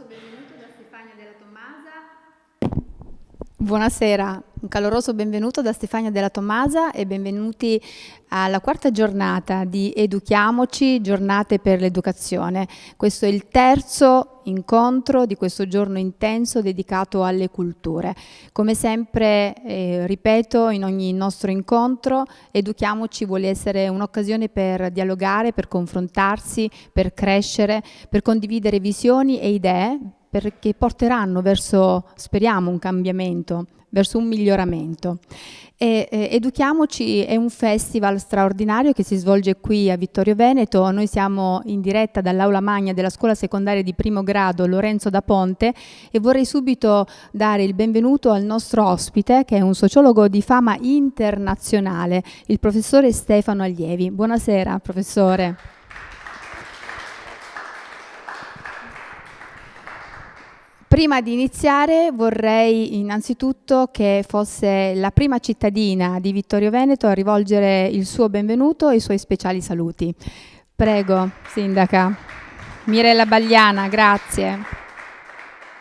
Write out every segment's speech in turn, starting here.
caloroso benvenuto da Stefania Della Tommasa. Buonasera, un caloroso benvenuto da Stefania Della Tommasa e benvenuti alla quarta giornata di Educhiamoci, giornate per l'educazione. Questo è il terzo incontro di questo giorno intenso dedicato alle culture. Come sempre, ripeto, in ogni nostro incontro, Educhiamoci vuole essere un'occasione per dialogare, per confrontarsi, per crescere, per condividere visioni e idee, perché porteranno verso, speriamo, un cambiamento, verso un miglioramento. Educhiamoci è un festival straordinario che si svolge qui a Vittorio Veneto. Noi siamo in diretta dall'aula magna della scuola secondaria di primo grado Lorenzo da Ponte e vorrei subito dare il benvenuto al nostro ospite, che è un sociologo di fama internazionale, il professore Stefano Allievi. Buonasera, professore. Prima di iniziare vorrei innanzitutto che fosse la prima cittadina di Vittorio Veneto a rivolgere il suo benvenuto e i suoi speciali saluti. Prego, Sindaca. Mirella Bagliana, grazie.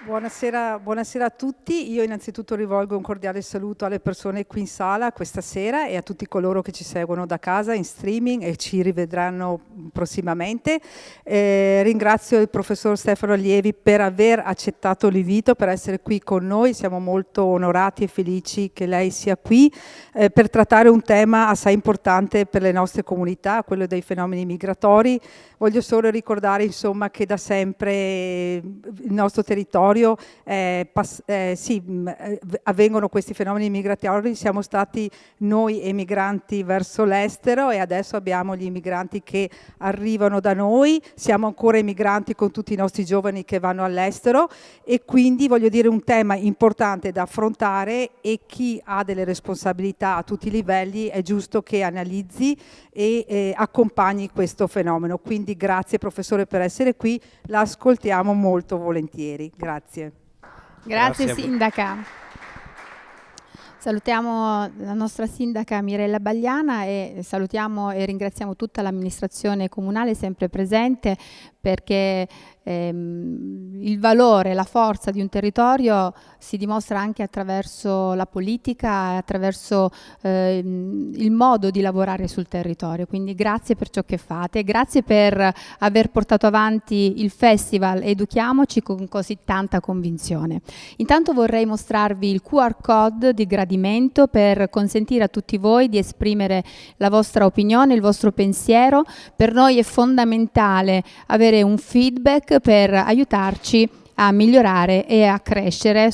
Buonasera a tutti. Io innanzitutto rivolgo un cordiale saluto alle persone qui in sala questa sera e a tutti coloro che ci seguono da casa in streaming e ci rivedranno prossimamente. Ringrazio il professor Stefano Allievi per aver accettato l'invito, per essere qui con noi. Siamo molto onorati e felici che lei sia qui per trattare un tema assai importante per le nostre comunità, quello dei fenomeni migratori. Voglio solo ricordare insomma che da sempre il nostro territorio avvengono questi fenomeni migratori, siamo stati noi emigranti verso l'estero e adesso abbiamo gli immigranti che arrivano da noi, siamo ancora emigranti con tutti i nostri giovani che vanno all'estero e quindi voglio dire un tema importante da affrontare e chi ha delle responsabilità a tutti i livelli è giusto che analizzi e accompagni questo fenomeno. Quindi grazie professore per essere qui, la ascoltiamo molto volentieri. Grazie Sindaca. Salutiamo la nostra sindaca Mirella Bagliana e salutiamo e ringraziamo tutta l'amministrazione comunale sempre presente, perché il valore, la forza di un territorio si dimostra anche attraverso la politica, attraverso il modo di lavorare sul territorio. Quindi grazie per ciò che fate, grazie per aver portato avanti il festival Educhiamoci con così tanta convinzione. Intanto vorrei mostrarvi il QR code di gradimento per consentire a tutti voi di esprimere la vostra opinione, il vostro pensiero. Per noi è fondamentale avere un feedback per aiutarci a migliorare e a crescere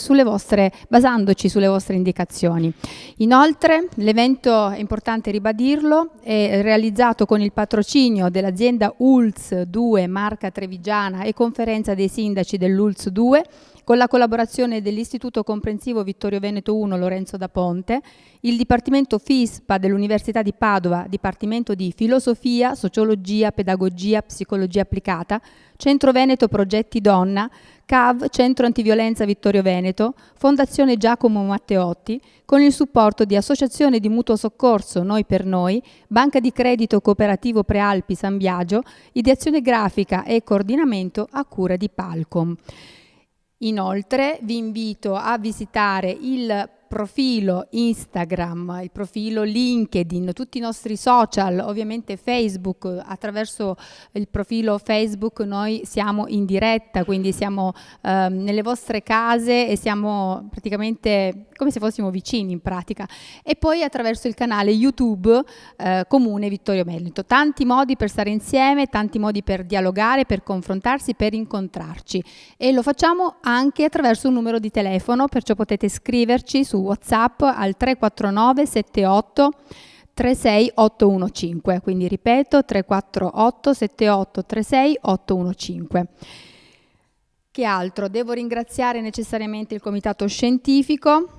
basandoci sulle vostre indicazioni. Inoltre l'evento, è importante ribadirlo, è realizzato con il patrocinio dell'azienda ULS 2 Marca Trevigiana e Conferenza dei Sindaci dell'ULS 2, con la collaborazione dell'Istituto Comprensivo Vittorio Veneto 1 Lorenzo da Ponte, il Dipartimento FISPA dell'Università di Padova, Dipartimento di Filosofia, Sociologia, Pedagogia, Psicologia Applicata, Centro Veneto Progetti Donna, CAV, Centro Antiviolenza Vittorio Veneto, Fondazione Giacomo Matteotti, con il supporto di Associazione di Mutuo Soccorso Noi per Noi, Banca di Credito Cooperativo Prealpi San Biagio, ideazione grafica e coordinamento a cura di Palcom. Inoltre vi invito a visitare il profilo Instagram, il profilo LinkedIn, tutti i nostri social, ovviamente Facebook. Attraverso il profilo Facebook noi siamo in diretta, quindi siamo nelle vostre case e siamo praticamente come se fossimo vicini in pratica. E poi attraverso il canale YouTube Comune Vittorio Veneto. Tanti modi per stare insieme, tanti modi per dialogare, per confrontarsi, per incontrarci. E lo facciamo anche attraverso un numero di telefono, perciò potete scriverci su WhatsApp al 349 78 36 815, quindi ripeto 348 78 36 815. Che altro? Devo ringraziare necessariamente il comitato scientifico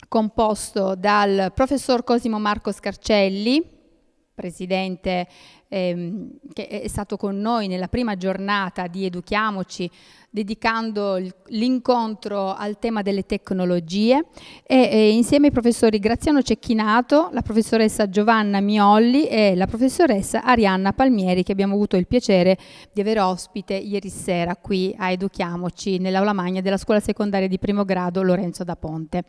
composto dal professor Cosimo Marco Scarcelli, presidente, che è stato con noi nella prima giornata di Educhiamoci, dedicando l'incontro al tema delle tecnologie, e insieme ai professori Graziano Cecchinato, la professoressa Giovanna Miolli e la professoressa Arianna Palmieri, che abbiamo avuto il piacere di avere ospite ieri sera qui a Educhiamoci nell'aula magna della scuola secondaria di primo grado Lorenzo da Ponte.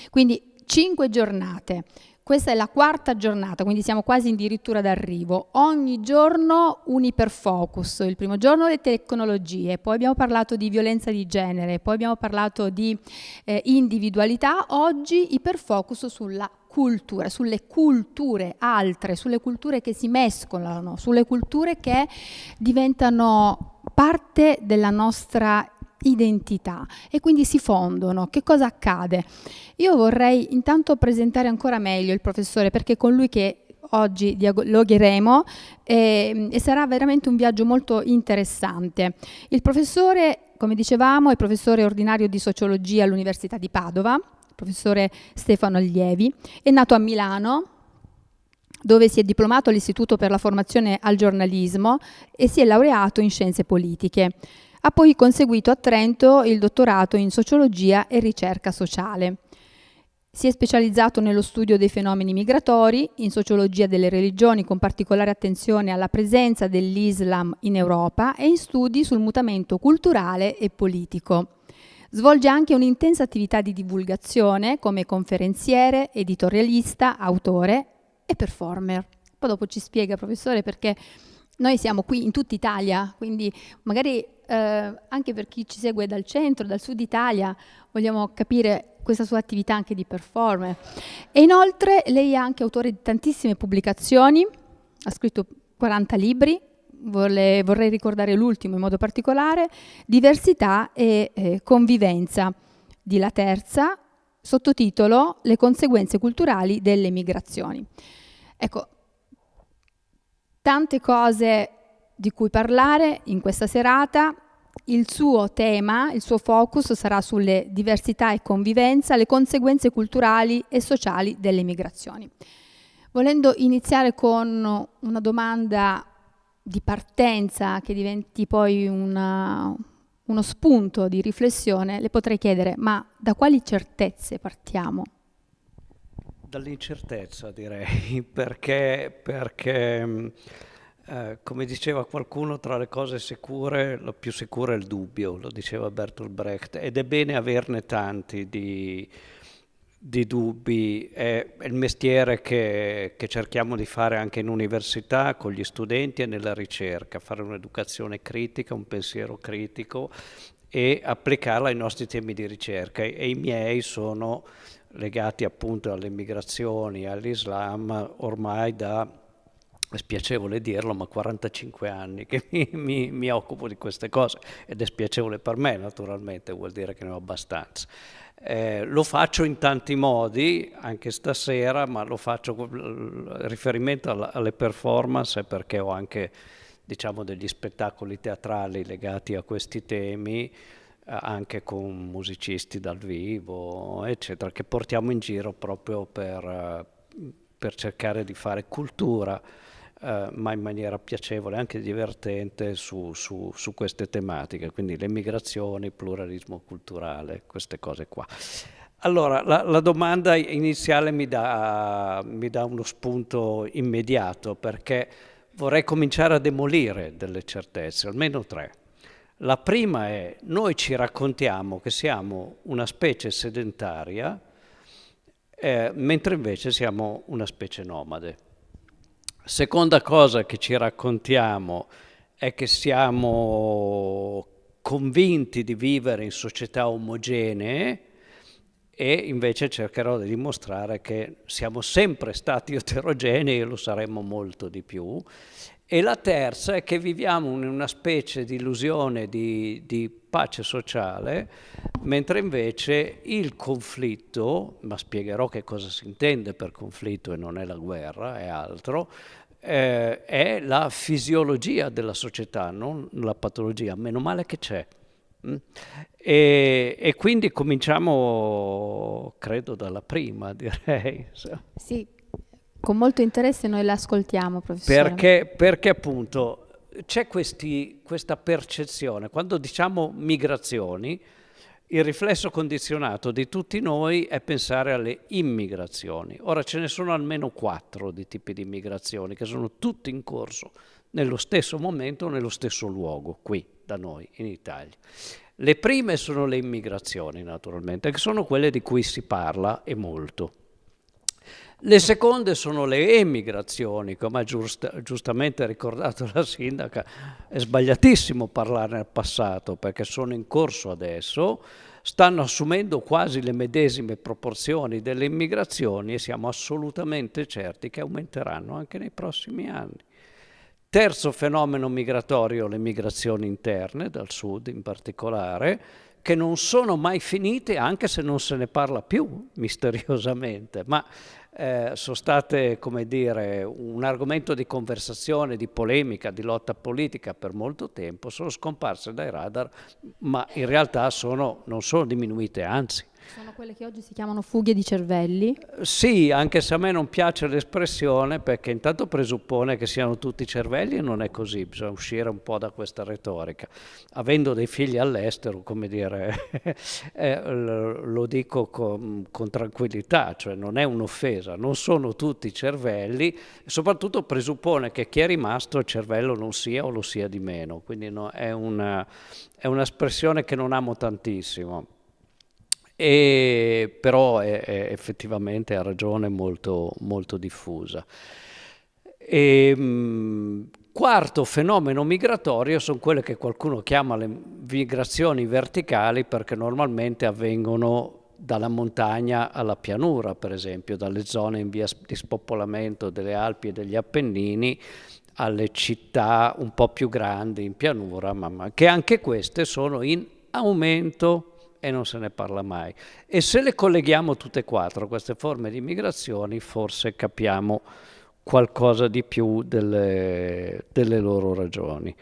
Quindi 5 giornate. Questa è la 4ª giornata, quindi siamo quasi addirittura d'arrivo. Ogni giorno un iperfocus. Il primo giorno le tecnologie, poi abbiamo parlato di violenza di genere, poi abbiamo parlato di individualità. Oggi iperfocus sulla cultura, sulle culture altre, sulle culture che si mescolano, sulle culture che diventano parte della nostra identità e quindi si fondono. Che cosa accade? Io vorrei intanto presentare ancora meglio il professore, perché è con lui che oggi dialogheremo e sarà veramente un viaggio molto interessante. Il professore, come dicevamo, è professore ordinario di sociologia all'Università di Padova, il professore Stefano Allievi, è nato a Milano, dove si è diplomato all'Istituto per la formazione al giornalismo e si è laureato in scienze politiche. Ha poi conseguito a Trento il dottorato in sociologia e ricerca sociale. Si è specializzato nello studio dei fenomeni migratori, in sociologia delle religioni, con particolare attenzione alla presenza dell'Islam in Europa, e in studi sul mutamento culturale e politico. Svolge anche un'intensa attività di divulgazione come conferenziere, editorialista, autore e performer. Poi dopo ci spiega, professore, perché noi siamo qui in tutta Italia, quindi magari anche per chi ci segue dal centro, dal sud Italia, vogliamo capire questa sua attività anche di performer. E inoltre lei è anche autore di tantissime pubblicazioni, ha scritto 40 libri, vorrei ricordare l'ultimo in modo particolare, Diversità e convivenza, di La Terza, sottotitolo Le conseguenze culturali delle migrazioni. Ecco, tante cose di cui parlare in questa serata. Il suo tema, il suo focus sarà sulle diversità e convivenza, le conseguenze culturali e sociali delle migrazioni. Volendo iniziare con una domanda di partenza che diventi poi uno spunto di riflessione, le potrei chiedere: ma da quali certezze partiamo? Dall'incertezza, direi, perché come diceva qualcuno, tra le cose sicure, la più sicura è il dubbio, lo diceva Bertolt Brecht, ed è bene averne tanti di dubbi. È il mestiere che cerchiamo di fare anche in università, con gli studenti e nella ricerca, fare un'educazione critica, un pensiero critico e applicarla ai nostri temi di ricerca. E i miei sono legati appunto alle migrazioni, all'Islam, ormai da, è spiacevole dirlo, ma 45 anni che mi occupo di queste cose, ed è spiacevole per me naturalmente, vuol dire che ne ho abbastanza. Lo faccio in tanti modi, anche stasera, ma lo faccio con riferimento alle performance, perché ho anche, diciamo, degli spettacoli teatrali legati a questi temi, anche con musicisti dal vivo, eccetera, che portiamo in giro proprio per cercare di fare cultura, ma in maniera piacevole, anche divertente, su queste tematiche, quindi le migrazioni, pluralismo culturale, queste cose qua. Allora, la domanda iniziale mi dà uno spunto immediato, perché vorrei cominciare a demolire delle certezze, almeno 3. La prima è: noi ci raccontiamo che siamo una specie sedentaria, mentre invece siamo una specie nomade. Seconda cosa che ci raccontiamo è che siamo convinti di vivere in società omogenee, e invece cercherò di dimostrare che siamo sempre stati eterogenei e lo saremo molto di più. E la terza è che viviamo in una specie di illusione di pace sociale, mentre invece il conflitto, ma spiegherò che cosa si intende per conflitto e non è la guerra, è altro, è la fisiologia della società, non la patologia. Meno male che c'è. E quindi cominciamo, credo, dalla prima, direi. Sì, Con molto interesse noi l'ascoltiamo, professore. Perché appunto c'è questa percezione, quando diciamo migrazioni, il riflesso condizionato di tutti noi è pensare alle immigrazioni. Ora ce ne sono almeno 4 di tipi di migrazioni che sono tutti in corso nello stesso momento, nello stesso luogo, qui da noi in Italia. Le prime sono le immigrazioni, naturalmente, che sono quelle di cui si parla e molto. Le seconde sono le emigrazioni, come ha giustamente ricordato la sindaca. È sbagliatissimo parlare nel passato perché sono in corso adesso, stanno assumendo quasi le medesime proporzioni delle immigrazioni e siamo assolutamente certi che aumenteranno anche nei prossimi anni. Terzo fenomeno migratorio, le migrazioni interne, dal sud in particolare, che non sono mai finite anche se non se ne parla più, misteriosamente, ma sono state, come dire, un argomento di conversazione, di polemica, di lotta politica per molto tempo, sono scomparse dai radar, ma in realtà non sono diminuite, anzi. Sono quelle che oggi si chiamano fughe di cervelli? Sì, anche se a me non piace l'espressione perché intanto presuppone che siano tutti cervelli e non è così, bisogna uscire un po' da questa retorica. Avendo dei figli all'estero, come dire, lo dico con tranquillità, cioè non è un'offesa, non sono tutti cervelli, e soprattutto presuppone che chi è rimasto il cervello non sia o lo sia di meno, quindi no, è un'espressione che non amo tantissimo. Però effettivamente ha ragione, molto, molto diffusa. Quarto fenomeno migratorio sono quelle che qualcuno chiama le migrazioni verticali, perché normalmente avvengono dalla montagna alla pianura, per esempio, dalle zone in via di spopolamento delle Alpi e degli Appennini alle città un po' più grandi in pianura, ma che anche queste sono in aumento e non se ne parla mai. E se le colleghiamo tutte e 4 queste forme di migrazioni, forse capiamo qualcosa di più delle loro ragioni.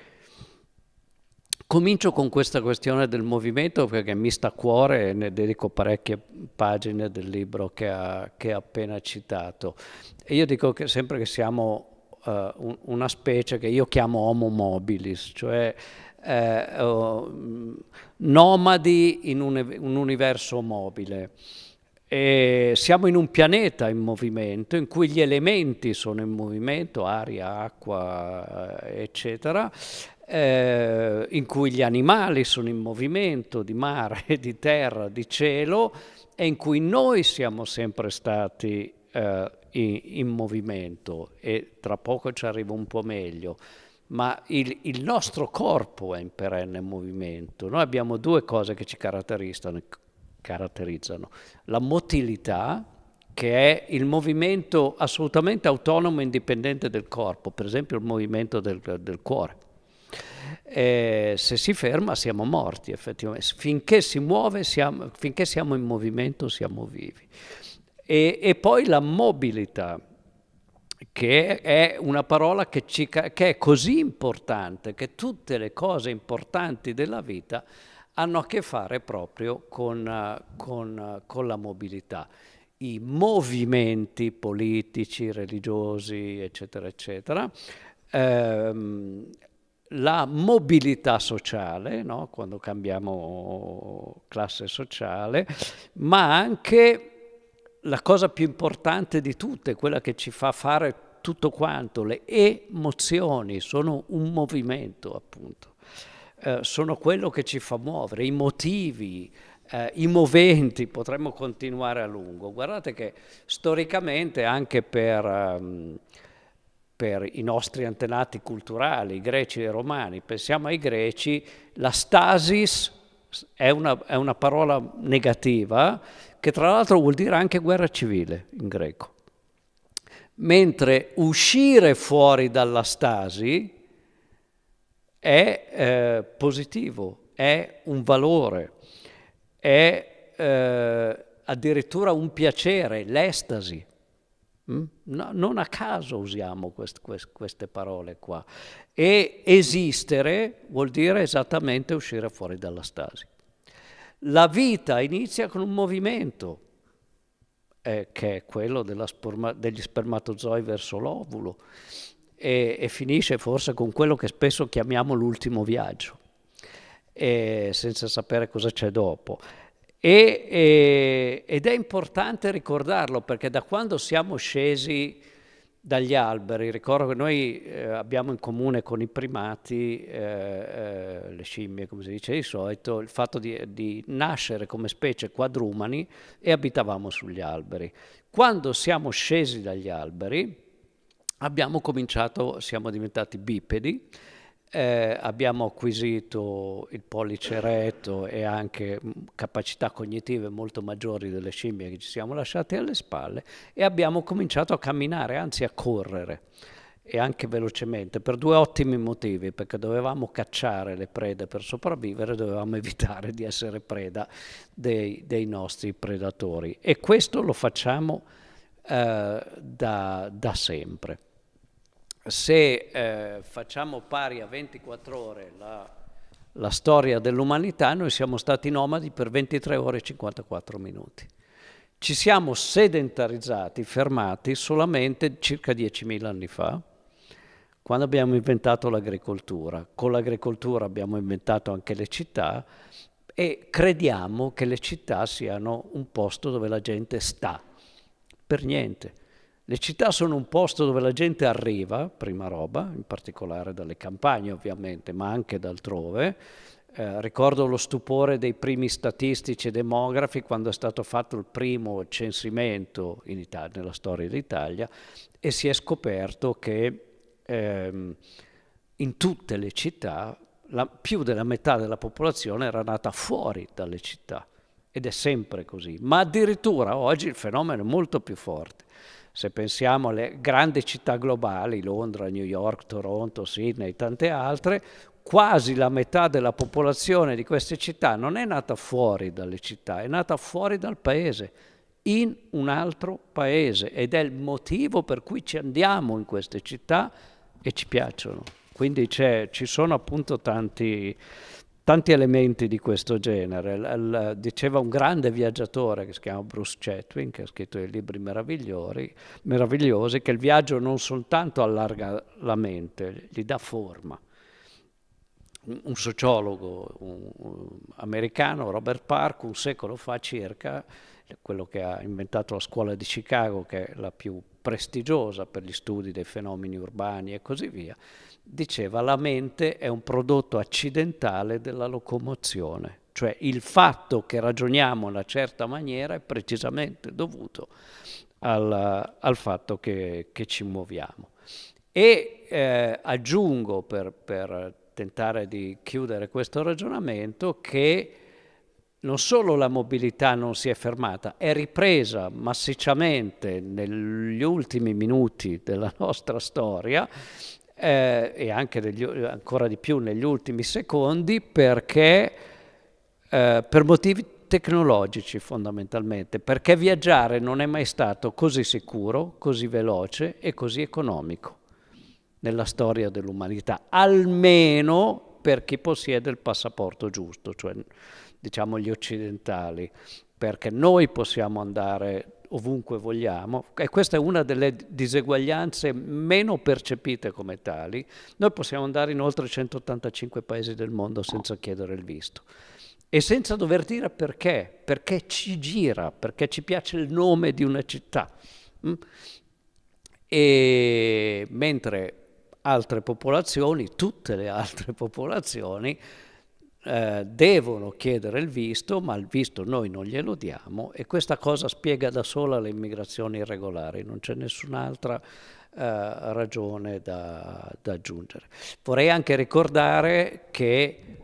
Comincio con questa questione del movimento perché mi sta a cuore e ne dedico parecchie pagine del libro che ha appena citato. E io dico che sempre che siamo una specie che io chiamo Homo mobilis, cioè nomadi in un universo mobile. E siamo in un pianeta in movimento, in cui gli elementi sono in movimento, aria, acqua, eccetera, in cui gli animali sono in movimento, di mare, di terra, di cielo, e in cui noi siamo sempre stati in movimento, e tra poco ci arrivo un po' meglio. Ma il nostro corpo è in perenne movimento. Noi abbiamo 2 cose che ci caratterizzano. La motilità, che è il movimento assolutamente autonomo e indipendente del corpo, per esempio il movimento del cuore. Se si ferma siamo morti, effettivamente. Finché si muove, finché siamo in movimento siamo vivi. E poi la mobilità, che è una parola che è così importante, che tutte le cose importanti della vita hanno a che fare proprio con la mobilità. I movimenti politici, religiosi, eccetera, eccetera, la mobilità sociale, no? Quando cambiamo classe sociale, ma anche la cosa più importante di tutte, quella che ci fa fare tutto quanto, le emozioni sono un movimento, appunto. Sono quello che ci fa muovere, i motivi, i moventi, potremmo continuare a lungo. Guardate che storicamente anche per i nostri antenati culturali, i greci e i romani, pensiamo ai greci, la stasis è una parola negativa, che tra l'altro vuol dire anche guerra civile in greco. Mentre uscire fuori dalla stasi è positivo, è un valore, è addirittura un piacere, l'estasi. No, non a caso usiamo queste parole qua. E esistere vuol dire esattamente uscire fuori dalla stasi. La vita inizia con un movimento che è quello degli spermatozoi verso l'ovulo, e finisce forse con quello che spesso chiamiamo l'ultimo viaggio, senza sapere cosa c'è dopo. Ed è importante ricordarlo, perché da quando siamo scesi dagli alberi, ricordo che noi abbiamo in comune con i primati, le scimmie come si dice di solito, il fatto di nascere come specie quadrumani e abitavamo sugli alberi. Quando siamo scesi dagli alberi siamo diventati bipedi, abbiamo acquisito il pollice eretto e anche capacità cognitive molto maggiori delle scimmie che ci siamo lasciate alle spalle, e abbiamo cominciato a camminare, anzi a correre, e anche velocemente, per due ottimi motivi: perché dovevamo cacciare le prede per sopravvivere, dovevamo evitare di essere preda dei nostri predatori, e questo lo facciamo da sempre. Se facciamo pari a 24 ore la storia dell'umanità, noi siamo stati nomadi per 23 ore e 54 minuti. Ci siamo sedentarizzati, fermati, solamente circa 10.000 anni fa, quando abbiamo inventato l'agricoltura. Con l'agricoltura abbiamo inventato anche le città, e crediamo che le città siano un posto dove la gente sta. Per niente. Le città sono un posto dove la gente arriva, prima roba, in particolare dalle campagne ovviamente, ma anche da altrove. Ricordo lo stupore dei primi statistici e demografi quando è stato fatto il primo censimento in Italia, nella storia d'Italia, e si è scoperto che in tutte le città più della metà della popolazione era nata fuori dalle città, ed è sempre così. Ma addirittura oggi il fenomeno è molto più forte. Se pensiamo alle grandi città globali, Londra, New York, Toronto, Sydney e tante altre, quasi la metà della popolazione di queste città non è nata fuori dalle città, è nata fuori dal paese, in un altro paese, ed è il motivo per cui ci andiamo in queste città e ci piacciono. Quindi ci sono appunto tanti elementi di questo genere. Diceva un grande viaggiatore che si chiama Bruce Chatwin, che ha scritto dei libri meravigliosi, che il viaggio non soltanto allarga la mente, gli dà forma. Un sociologo americano, Robert Park, un secolo fa circa, quello che ha inventato la scuola di Chicago, che è la più prestigiosa per gli studi dei fenomeni urbani e così via, diceva: la mente è un prodotto accidentale della locomozione, cioè il fatto che ragioniamo in una certa maniera è precisamente dovuto al fatto che ci muoviamo. E aggiungo, per tentare di chiudere questo ragionamento, che non solo la mobilità non si è fermata, è ripresa massicciamente negli ultimi minuti della nostra storia, e anche ancora di più negli ultimi secondi, perché per motivi tecnologici fondamentalmente, perché viaggiare non è mai stato così sicuro, così veloce e così economico nella storia dell'umanità, almeno per chi possiede il passaporto giusto, cioè diciamo gli occidentali, perché noi possiamo andare ovunque vogliamo, e questa è una delle diseguaglianze meno percepite come tali. Noi possiamo andare in oltre 185 paesi del mondo senza chiedere il visto e senza dover dire perché ci gira, perché ci piace il nome di una città. E mentre altre popolazioni, tutte le altre popolazioni, devono chiedere il visto, ma il visto noi non glielo diamo, e questa cosa spiega da sola le immigrazioni irregolari, non c'è nessun'altra ragione da aggiungere. Vorrei anche ricordare che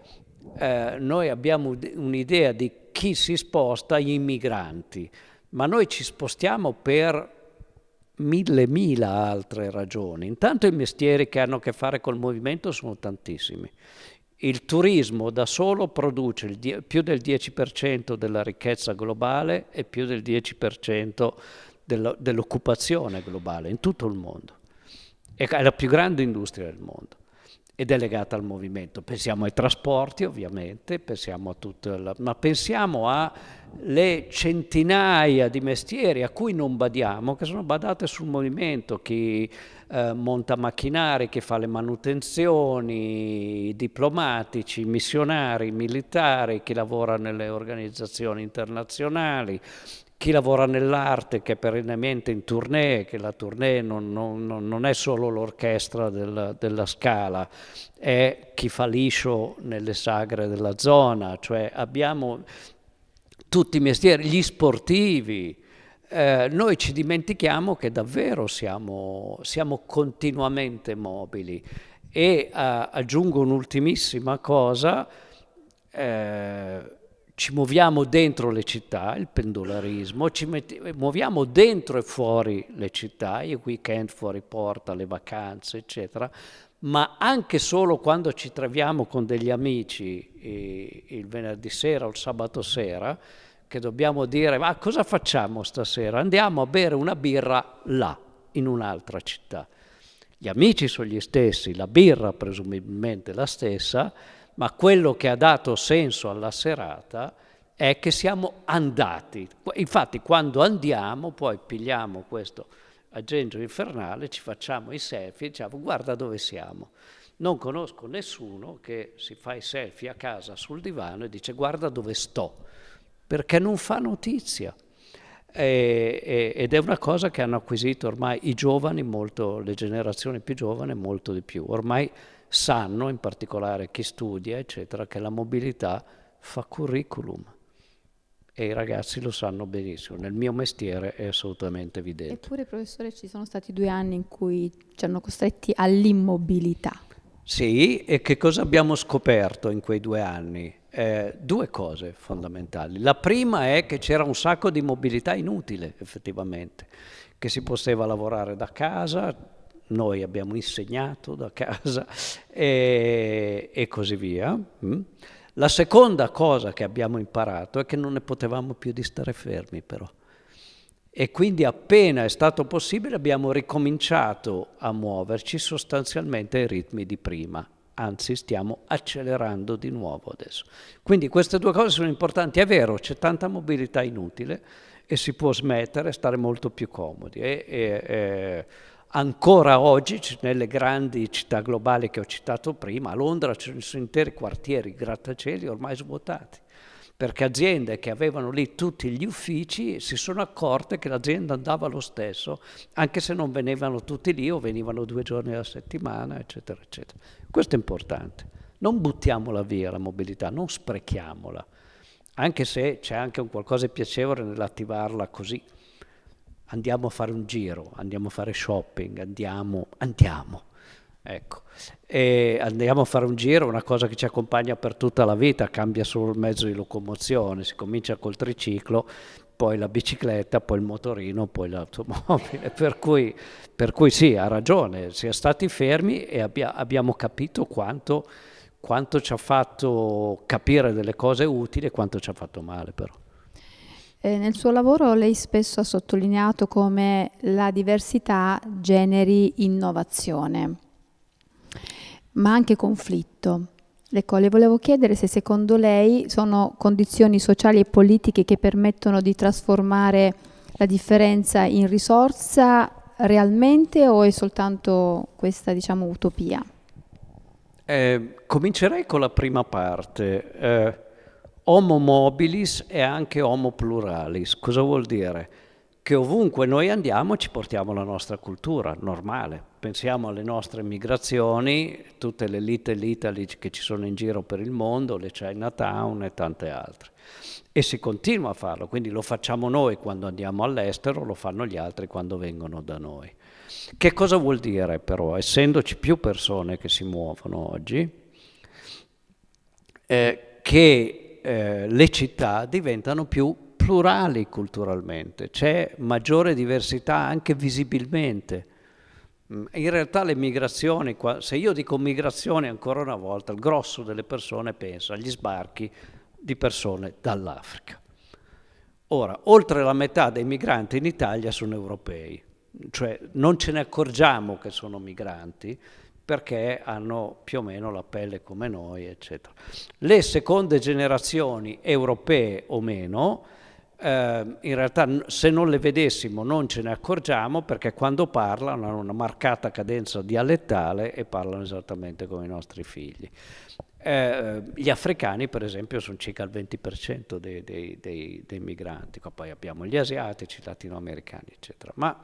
noi abbiamo un'idea di chi si sposta, gli immigranti, ma noi ci spostiamo per mille altre ragioni. Intanto i mestieri che hanno a che fare col movimento sono tantissimi. Il turismo da solo produce più del 10% della ricchezza globale e più del 10% dell'occupazione globale in tutto il mondo. È la più grande industria del mondo. ed è legata al movimento. Pensiamo ai trasporti, ovviamente, pensiamo a ma pensiamo alle centinaia di mestieri a cui non badiamo, che sono badate sul movimento, chi monta macchinari, chi fa le manutenzioni, i diplomatici, i missionari, i militari, chi lavora nelle organizzazioni internazionali, chi lavora nell'arte, che è perennemente in tournée, che la tournée non è solo l'orchestra della Scala, è chi fa liscio nelle sagre della zona, cioè abbiamo tutti i mestieri, gli sportivi. Noi ci dimentichiamo che davvero siamo continuamente mobili. E aggiungo un'ultimissima cosa, ci muoviamo dentro le città, il pendolarismo, muoviamo dentro e fuori le città, i weekend fuori porta, le vacanze, eccetera, ma anche solo quando ci troviamo con degli amici il venerdì sera o il sabato sera, che dobbiamo dire: ma cosa facciamo stasera? Andiamo a bere una birra là, in un'altra città. Gli amici sono gli stessi, la birra presumibilmente la stessa, ma quello che ha dato senso alla serata è che siamo andati. Infatti quando andiamo poi pigliamo questo aggeggio infernale, ci facciamo i selfie e diciamo: guarda dove siamo. Non conosco nessuno che si fa i selfie a casa sul divano e dice: guarda dove sto, perché non fa notizia. Ed è una cosa che hanno acquisito ormai i giovani, le generazioni più giovani, molto di più. Ormai sanno, in particolare chi studia, eccetera, che la mobilità fa curriculum. E i ragazzi lo sanno benissimo. Nel mio mestiere è assolutamente evidente. Eppure, professore, ci sono stati 2 anni in cui ci hanno costretti all'immobilità. Sì, e che cosa abbiamo scoperto in quei 2 anni? 2 cose fondamentali. La prima è che c'era un sacco di mobilità inutile, effettivamente, che si poteva lavorare da casa, noi abbiamo insegnato da casa e così via. La seconda cosa che abbiamo imparato è che non ne potevamo più di stare fermi, però. E quindi appena è stato possibile abbiamo ricominciato a muoverci sostanzialmente ai ritmi di prima. Anzi, stiamo accelerando di nuovo adesso. Quindi queste 2 cose sono importanti. È vero, c'è tanta mobilità inutile e si può smettere e stare molto più comodi. Ancora oggi, nelle grandi città globali che ho citato prima, a Londra ci sono interi quartieri, grattacieli ormai svuotati, perché aziende che avevano lì tutti gli uffici si sono accorte che l'azienda andava lo stesso, anche se non venivano tutti lì o venivano 2 giorni alla settimana, eccetera, eccetera. Questo è importante. Non buttiamola via la mobilità, non sprechiamola, anche se c'è anche un qualcosa di piacevole nell'attivarla così. Andiamo a fare un giro, andiamo a fare shopping, andiamo. Ecco, e andiamo a fare un giro, una cosa che ci accompagna per tutta la vita, cambia solo il mezzo di locomozione, si comincia col triciclo, poi la bicicletta, poi il motorino, poi l'automobile, per cui sì, ha ragione, si è stati fermi e abbiamo capito quanto ci ha fatto capire delle cose utili e quanto ci ha fatto male però. Nel suo lavoro lei spesso ha sottolineato come la diversità generi innovazione, ma anche conflitto. Ecco, le volevo chiedere se secondo lei sono condizioni sociali e politiche che permettono di trasformare la differenza in risorsa realmente o è soltanto questa, diciamo, utopia? Comincerei con la prima parte. Homo mobilis e anche homo pluralis. Cosa vuol dire? Che ovunque noi andiamo ci portiamo la nostra cultura, normale. Pensiamo alle nostre migrazioni, tutte le Little Italy che ci sono in giro per il mondo, le Chinatown e tante altre. E si continua a farlo, quindi lo facciamo noi quando andiamo all'estero, lo fanno gli altri quando vengono da noi. Che cosa vuol dire però, essendoci più persone che si muovono oggi, che le città diventano più plurali culturalmente, c'è maggiore diversità anche visibilmente. In realtà le migrazioni, se io dico migrazione ancora una volta, il grosso delle persone pensa agli sbarchi di persone dall'Africa. Ora, oltre la metà dei migranti in Italia sono europei, cioè non ce ne accorgiamo che sono migranti, perché hanno più o meno la pelle come noi, eccetera. Le seconde generazioni, europee o meno, in realtà se non le vedessimo non ce ne accorgiamo, perché quando parlano hanno una marcata cadenza dialettale e parlano esattamente come i nostri figli. Gli africani, per esempio, sono circa il 20% dei migranti, poi abbiamo gli asiatici, i latinoamericani, eccetera. Ma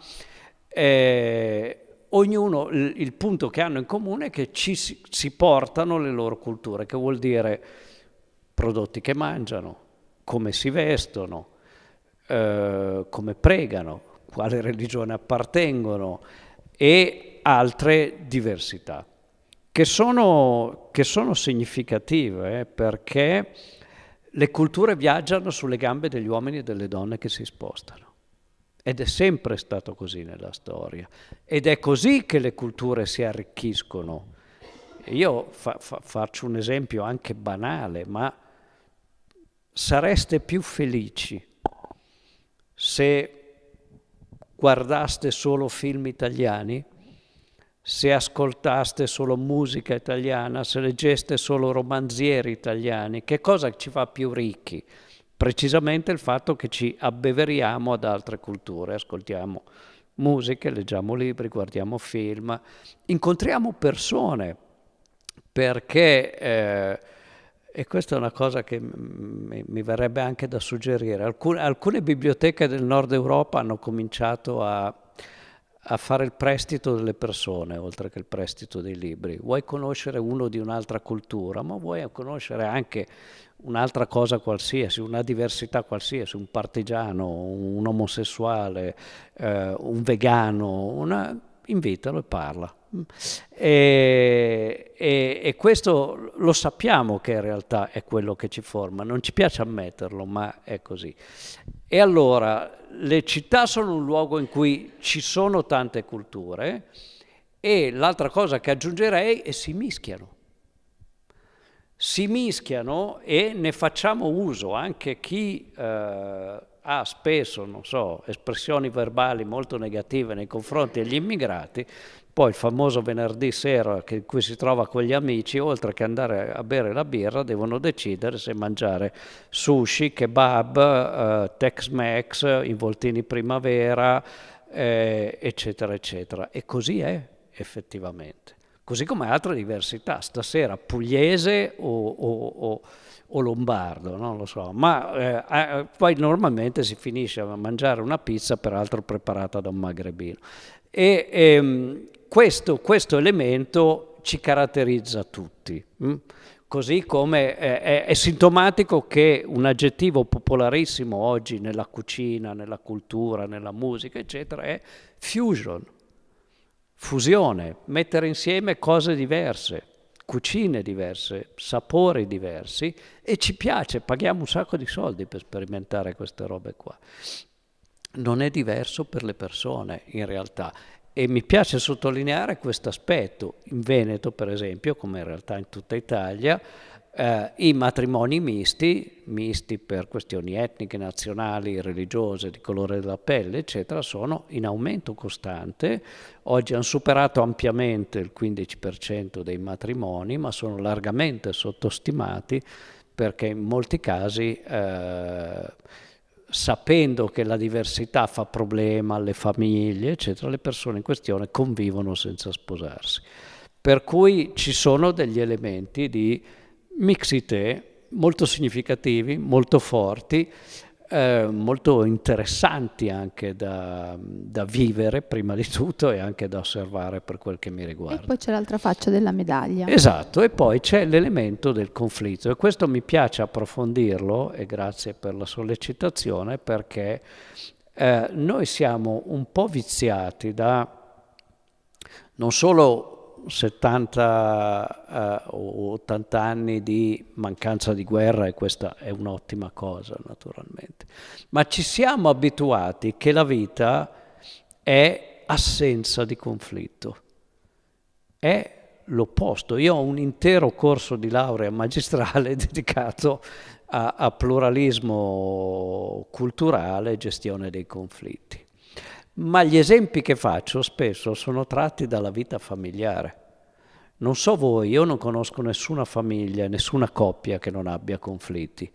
ognuno, il punto che hanno in comune è che si portano le loro culture, che vuol dire prodotti che mangiano, come si vestono, come pregano, quale religione appartengono e altre diversità che sono significative, perché le culture viaggiano sulle gambe degli uomini e delle donne che si spostano. Ed è sempre stato così nella storia. Ed è così che le culture si arricchiscono. Io faccio un esempio anche banale, ma sareste più felici se guardaste solo film italiani, se ascoltaste solo musica italiana, se leggeste solo romanzieri italiani? Che cosa ci fa più ricchi? Precisamente il fatto che ci abbeveriamo ad altre culture, ascoltiamo musiche, leggiamo libri, guardiamo film, incontriamo persone, perché, e questa è una cosa che mi verrebbe anche da suggerire, alcune biblioteche del nord Europa hanno cominciato a fare il prestito delle persone, oltre che il prestito dei libri. Vuoi conoscere uno di un'altra cultura, ma vuoi conoscere anche un'altra cosa qualsiasi, una diversità qualsiasi, un partigiano, un omosessuale, un vegano, invitalo e parla. E questo lo sappiamo che in realtà è quello che ci forma, non ci piace ammetterlo, ma è così. E allora le città sono un luogo in cui ci sono tante culture, e l'altra cosa che aggiungerei è si mischiano e ne facciamo uso. Anche chi ha spesso, non so, espressioni verbali molto negative nei confronti degli immigrati, poi il famoso venerdì sera in cui si trova con gli amici, oltre che andare a bere la birra, devono decidere se mangiare sushi, kebab, Tex-Mex, involtini primavera, eccetera, eccetera. E così è effettivamente. Così come altre diversità, stasera pugliese o lombardo, non lo so, ma poi normalmente si finisce a mangiare una pizza, peraltro preparata da un magrebino. Questo elemento ci caratterizza tutti, così come è sintomatico che un aggettivo popolarissimo oggi nella cucina, nella cultura, nella musica, eccetera, è fusion, fusione, mettere insieme cose diverse, cucine diverse, sapori diversi, e ci piace, paghiamo un sacco di soldi per sperimentare queste robe qua. Non è diverso per le persone in realtà. E mi piace sottolineare questo aspetto. In Veneto, per esempio, come in realtà in tutta Italia, i matrimoni misti per questioni etniche, nazionali, religiose, di colore della pelle, eccetera, sono in aumento costante. Oggi hanno superato ampiamente il 15% dei matrimoni, ma sono largamente sottostimati, perché in molti casi sapendo che la diversità fa problema alle famiglie, eccetera, le persone in questione convivono senza sposarsi. Per cui ci sono degli elementi di mixité molto significativi, molto forti, molto interessanti anche da vivere prima di tutto, e anche da osservare per quel che mi riguarda. E poi c'è l'altra faccia della medaglia. Esatto, e poi c'è l'elemento del conflitto, e questo mi piace approfondirlo, e grazie per la sollecitazione, perché noi siamo un po' viziati da non solo 70 o 80 anni di mancanza di guerra, e questa è un'ottima cosa naturalmente, ma ci siamo abituati che la vita è assenza di conflitto, è l'opposto. Io ho un intero corso di laurea magistrale dedicato a pluralismo culturale e gestione dei conflitti. Ma gli esempi che faccio spesso sono tratti dalla vita familiare. Non so voi, io non conosco nessuna famiglia, nessuna coppia che non abbia conflitti.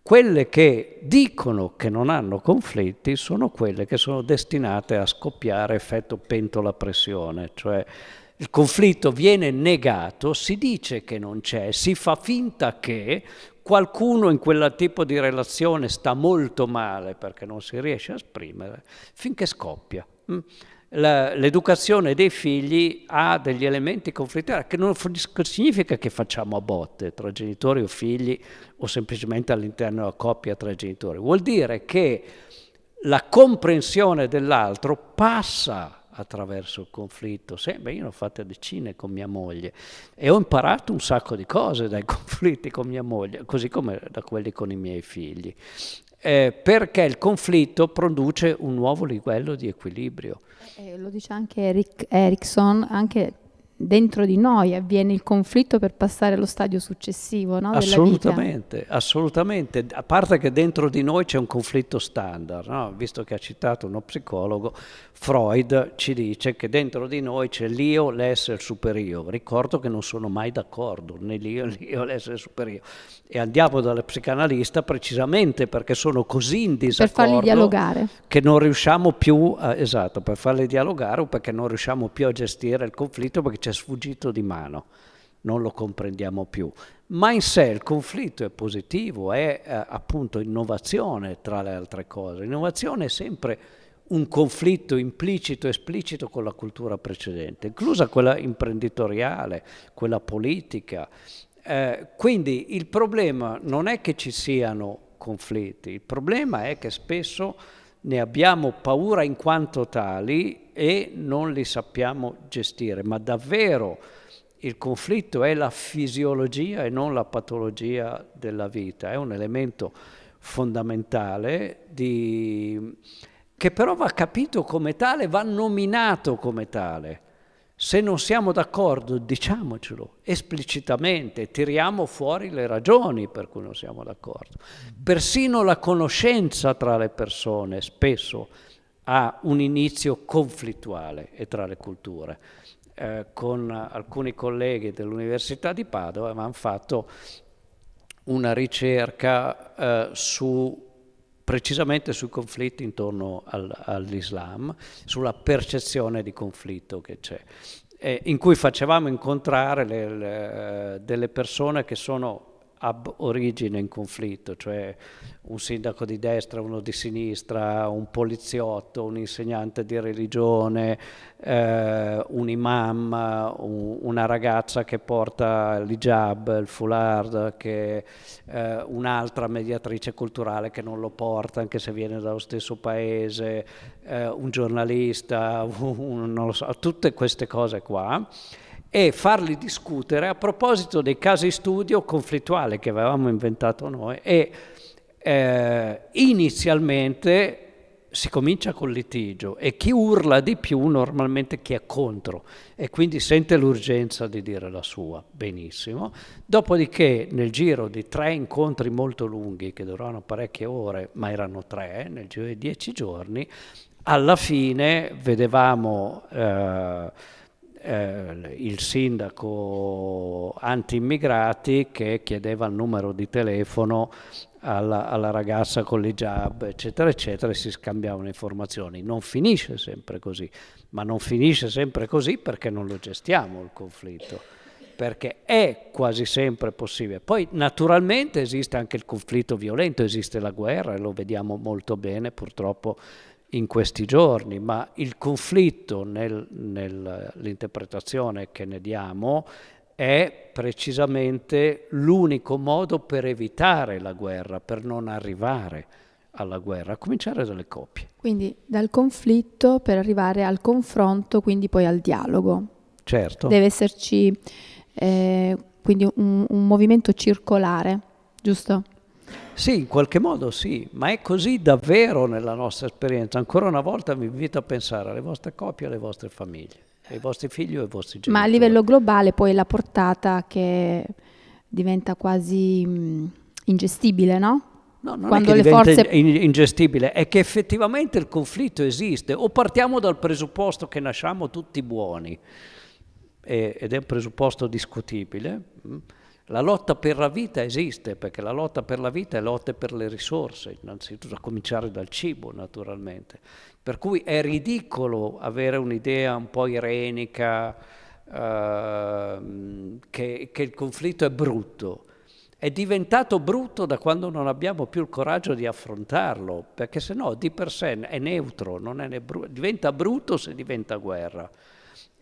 Quelle che dicono che non hanno conflitti sono quelle che sono destinate a scoppiare effetto pentola a pressione, cioè il conflitto viene negato, si dice che non c'è, si fa finta che qualcuno in quel tipo di relazione sta molto male perché non si riesce a esprimere, finché scoppia. L'educazione dei figli ha degli elementi conflittuali, che non significa che facciamo a botte tra genitori o figli o semplicemente all'interno della coppia tra genitori. Vuol dire che la comprensione dell'altro passa attraverso il conflitto. Io ne ho fatte decine con mia moglie e ho imparato un sacco di cose dai conflitti con mia moglie, così come da quelli con i miei figli. Perché il conflitto produce un nuovo livello di equilibrio. Lo dice anche Erik Erikson, anche dentro di noi avviene il conflitto per passare allo stadio successivo, no, Assolutamente, della vita. assolutamente. A parte che dentro di noi c'è un conflitto standard, no? Visto che ha citato uno psicologo, Freud ci dice che dentro di noi c'è l'io, l'essere superiore. Ricordo che non sono mai d'accordo, né l'io, l'essere superiore. E andiamo dallo psicanalista precisamente perché sono così in disaccordo Per farli dialogare. che non riusciamo più esatto, per farli dialogare o perché non riusciamo più a gestire il conflitto perché ci è sfuggito di mano, non lo comprendiamo più. Ma in sé il conflitto è positivo, è appunto innovazione tra le altre cose. L'innovazione è sempre un conflitto implicito e esplicito con la cultura precedente, inclusa quella imprenditoriale, quella politica. Quindi il problema non è che ci siano conflitti, il problema è che spesso ne abbiamo paura in quanto tali e non li sappiamo gestire, ma davvero il conflitto è la fisiologia e non la patologia della vita, è un elemento fondamentale che però va capito come tale, va nominato come tale. Se non siamo d'accordo, diciamocelo esplicitamente, tiriamo fuori le ragioni per cui non siamo d'accordo. Persino la conoscenza tra le persone spesso ha un inizio conflittuale e tra le culture. Con alcuni colleghi dell'Università di Padova avevamo fatto una ricerca precisamente sui conflitti intorno all'Islam, sulla percezione di conflitto che c'è, in cui facevamo incontrare delle persone che sono ab origine in conflitto, cioè un sindaco di destra, uno di sinistra, un poliziotto, un insegnante di religione, un imam, una ragazza che porta l'hijab, il foulard, un'altra mediatrice culturale che non lo porta anche se viene dallo stesso paese, un giornalista, non lo so, tutte queste cose qua. E farli discutere a proposito dei casi studio conflittuali che avevamo inventato noi e inizialmente si comincia col litigio e chi urla di più normalmente chi è contro e quindi sente l'urgenza di dire la sua, benissimo. Dopodiché nel giro di 3 incontri molto lunghi che duravano parecchie ore, ma erano 3 nel giro di 10 giorni, alla fine vedevamo il sindaco anti-immigrati che chiedeva il numero di telefono alla ragazza con l'hijab, eccetera, eccetera, e si scambiavano informazioni. Non finisce sempre così, ma non finisce sempre così perché non lo gestiamo il conflitto, perché è quasi sempre possibile. Poi naturalmente esiste anche il conflitto violento, esiste la guerra e lo vediamo molto bene purtroppo in questi giorni, ma il conflitto nell'interpretazione che ne diamo è precisamente l'unico modo per evitare la guerra, per non arrivare alla guerra, a cominciare dalle coppie. Quindi dal conflitto per arrivare al confronto, quindi poi al dialogo. Certo. Deve esserci quindi un movimento circolare, giusto? Sì, in qualche modo sì, ma è così davvero nella nostra esperienza. Ancora una volta vi invito a pensare alle vostre coppie, alle vostre famiglie, ai vostri figli o ai vostri genitori. Ma a livello globale poi la portata che diventa quasi ingestibile, no? No, non Quando è che le diventa forze... ingestibile, è che effettivamente il conflitto esiste. O partiamo dal presupposto che nasciamo tutti buoni, ed è un presupposto discutibile. La lotta per la vita esiste, perché la lotta per la vita è lotta per le risorse, innanzitutto a cominciare dal cibo, naturalmente. Per cui è ridicolo avere un'idea un po' irenica che il conflitto è brutto. È diventato brutto da quando non abbiamo più il coraggio di affrontarlo, perché sennò di per sé è neutro, non è diventa brutto se diventa guerra.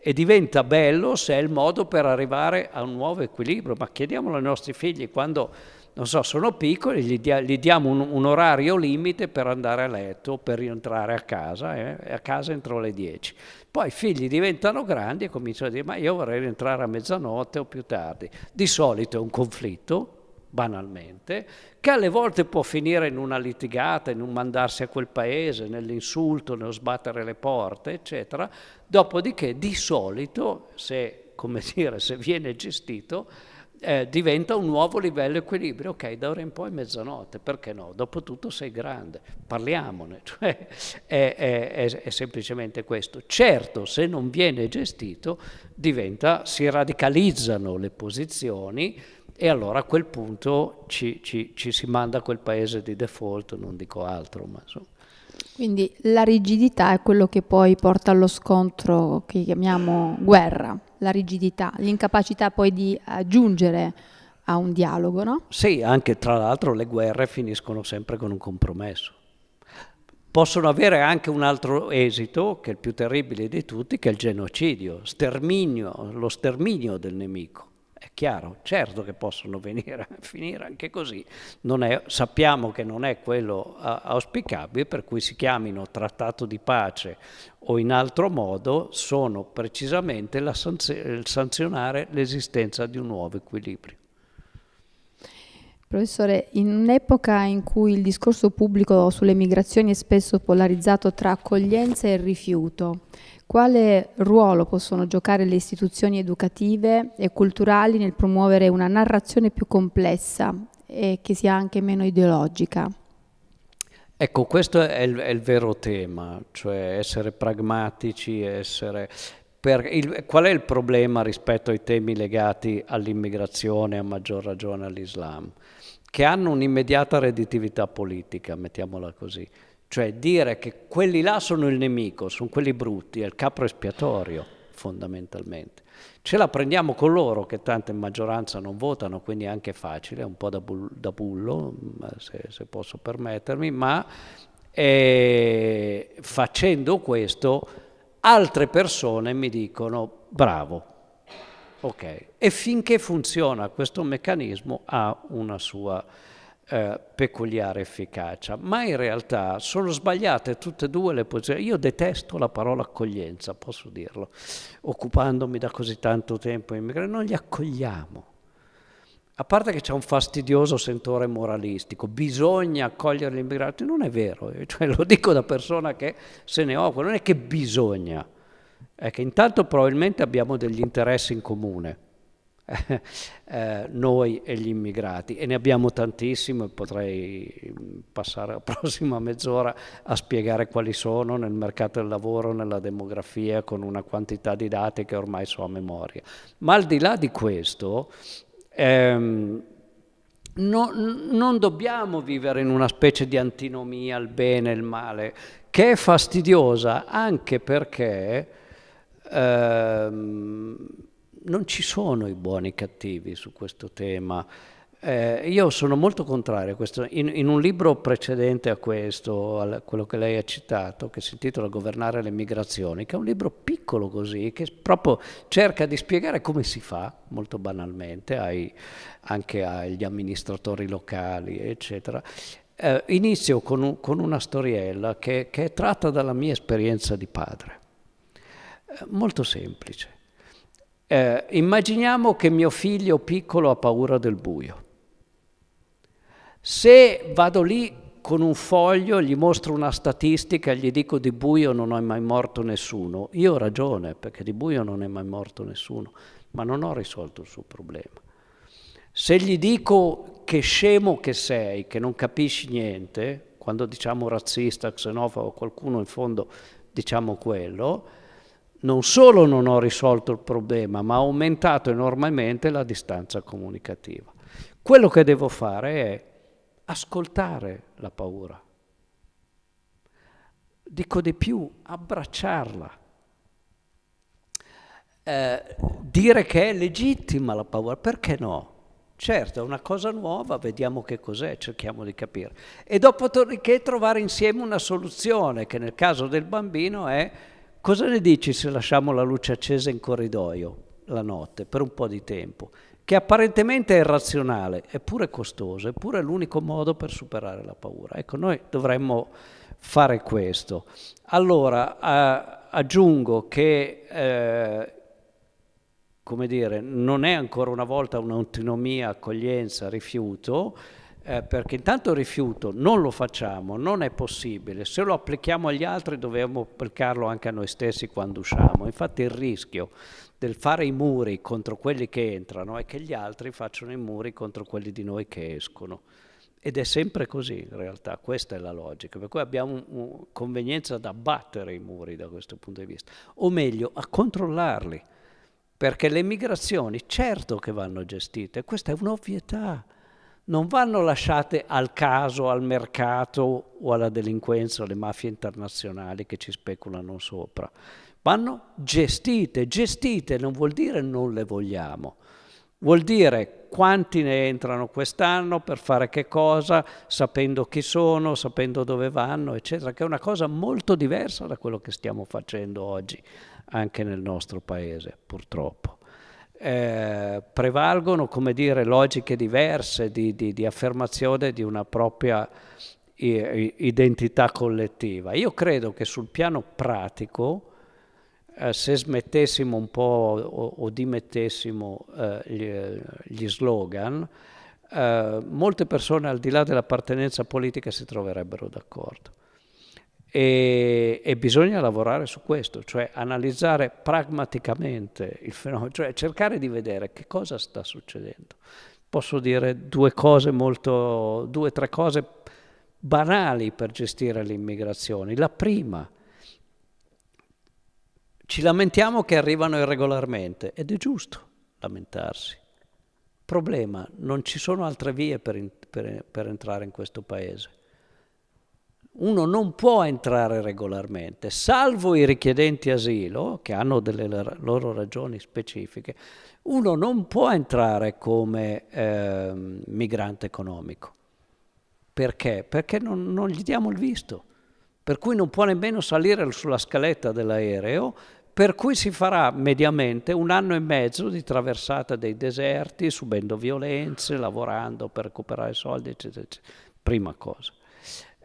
E diventa bello se è il modo per arrivare a un nuovo equilibrio. Ma chiediamolo ai nostri figli quando, non so, sono piccoli, gli diamo un orario limite per andare a letto, per rientrare a casa entro le 10. Poi i figli diventano grandi e cominciano a dire: ma io vorrei rientrare a mezzanotte o più tardi. Di solito è un conflitto, banalmente, che alle volte può finire in una litigata, in un mandarsi a quel paese, nell'insulto, nello sbattere le porte, eccetera. Dopodiché, di solito, se viene gestito, diventa un nuovo livello equilibrio. Ok, da ora in poi mezzanotte, perché no? Dopotutto sei grande, parliamone. Cioè, è semplicemente questo. Certo, se non viene gestito, si radicalizzano le posizioni, e allora a quel punto ci si manda a quel paese di default, non dico altro, ma insomma. Quindi la rigidità è quello che poi porta allo scontro che chiamiamo guerra, la rigidità, l'incapacità poi di giungere a un dialogo, no? Sì, anche tra l'altro le guerre finiscono sempre con un compromesso. Possono avere anche un altro esito, che è il più terribile di tutti, che è il genocidio, lo sterminio del nemico. È chiaro, certo che possono finire anche così. Sappiamo che non è quello auspicabile, per cui si chiamino trattato di pace o in altro modo, sono precisamente il sanzionare l'esistenza di un nuovo equilibrio. Professore, in un'epoca in cui il discorso pubblico sulle migrazioni è spesso polarizzato tra accoglienza e rifiuto, quale ruolo possono giocare le istituzioni educative e culturali nel promuovere una narrazione più complessa e che sia anche meno ideologica? Ecco, questo è il vero tema, cioè essere pragmatici, qual è il problema rispetto ai temi legati all'immigrazione, a maggior ragione all'Islam? Che hanno un'immediata redditività politica, mettiamola così. Cioè dire che quelli là sono il nemico, sono quelli brutti, è il capro espiatorio, fondamentalmente. Ce la prendiamo con loro, che tanto in maggioranza non votano, quindi è anche facile, è un po' da bullo, se posso permettermi, ma facendo questo altre persone mi dicono bravo. Ok, e finché funziona questo meccanismo ha una sua peculiare efficacia, ma in realtà sono sbagliate tutte e due le posizioni. Io detesto la parola accoglienza, posso dirlo, occupandomi da così tanto tempo in immigrati, non li accogliamo. A parte che c'è un fastidioso sentore moralistico, bisogna accogliere gli immigrati, non è vero, cioè, lo dico da persona che se ne occupa, non è che bisogna, è che intanto probabilmente abbiamo degli interessi in comune, noi e gli immigrati, e ne abbiamo tantissimo, e potrei passare la prossima mezz'ora a spiegare quali sono nel mercato del lavoro, nella demografia, con una quantità di dati che ormai so a memoria. Ma al di là di questo, non dobbiamo vivere in una specie di antinomia, il bene e il male, che è fastidiosa anche perché non ci sono i buoni e i cattivi su questo tema. Io sono molto contrario a questo. In un libro precedente a questo, quello che lei ha citato, che si intitola Governare le migrazioni, che è un libro piccolo così, che proprio cerca di spiegare come si fa, molto banalmente, anche agli amministratori locali, eccetera. Inizio con una storiella che è tratta dalla mia esperienza di padre. Molto semplice. Immaginiamo che mio figlio piccolo ha paura del buio. Se vado lì con un foglio, gli mostro una statistica e gli dico di buio non è mai morto nessuno, io ho ragione, perché di buio non è mai morto nessuno, ma non ho risolto il suo problema. Se gli dico che scemo che sei, che non capisci niente, quando diciamo razzista, xenofobo, qualcuno in fondo diciamo quello, non solo non ho risolto il problema, ma ho aumentato enormemente la distanza comunicativa. Quello che devo fare è ascoltare la paura. Dico di più, abbracciarla. Dire che è legittima la paura, perché no? Certo, è una cosa nuova, vediamo che cos'è, cerchiamo di capire. E dopodiché trovare insieme una soluzione, che nel caso del bambino è: cosa ne dici se lasciamo la luce accesa in corridoio la notte per un po' di tempo? Che apparentemente è irrazionale, eppure costoso, eppure è l'unico modo per superare la paura. Ecco, noi dovremmo fare questo. Allora, aggiungo che come dire, non è ancora una volta un'autonomia, accoglienza, rifiuto, perché intanto il rifiuto non lo facciamo, non è possibile. Se lo applichiamo agli altri dobbiamo applicarlo anche a noi stessi quando usciamo. Infatti il rischio del fare i muri contro quelli che entrano è che gli altri facciano i muri contro quelli di noi che escono. Ed è sempre così in realtà, questa è la logica, per cui abbiamo convenienza ad abbattere i muri da questo punto di vista, o meglio a controllarli. Perché le migrazioni certo che vanno gestite, questa è un'ovvietà, non vanno lasciate al caso, al mercato o alla delinquenza o alle mafie internazionali che ci speculano sopra. Vanno gestite, gestite non vuol dire non le vogliamo, vuol dire quanti ne entrano quest'anno, per fare che cosa, sapendo chi sono, sapendo dove vanno, eccetera, che è una cosa molto diversa da quello che stiamo facendo oggi anche nel nostro paese, purtroppo. Prevalgono, come dire, logiche diverse di affermazione di una propria identità collettiva. Io credo che sul piano pratico, se smettessimo un po' o dimettessimo gli slogan, molte persone al di là dell'appartenenza politica si troverebbero d'accordo. E bisogna lavorare su questo, cioè analizzare pragmaticamente il fenomeno, cioè cercare di vedere che cosa sta succedendo. Posso dire due o tre cose banali per gestire le immigrazioni. La prima: ci lamentiamo che arrivano irregolarmente, ed è giusto lamentarsi. Problema: non ci sono altre vie per entrare in questo paese. Uno non può entrare regolarmente, salvo i richiedenti asilo, che hanno delle loro ragioni specifiche. Uno non può entrare come migrante economico. Perché? Perché non gli diamo il visto. Per cui non può nemmeno salire sulla scaletta dell'aereo, per cui si farà mediamente 1 anno e mezzo di traversata dei deserti, subendo violenze, lavorando per recuperare soldi, eccetera, eccetera. Prima cosa.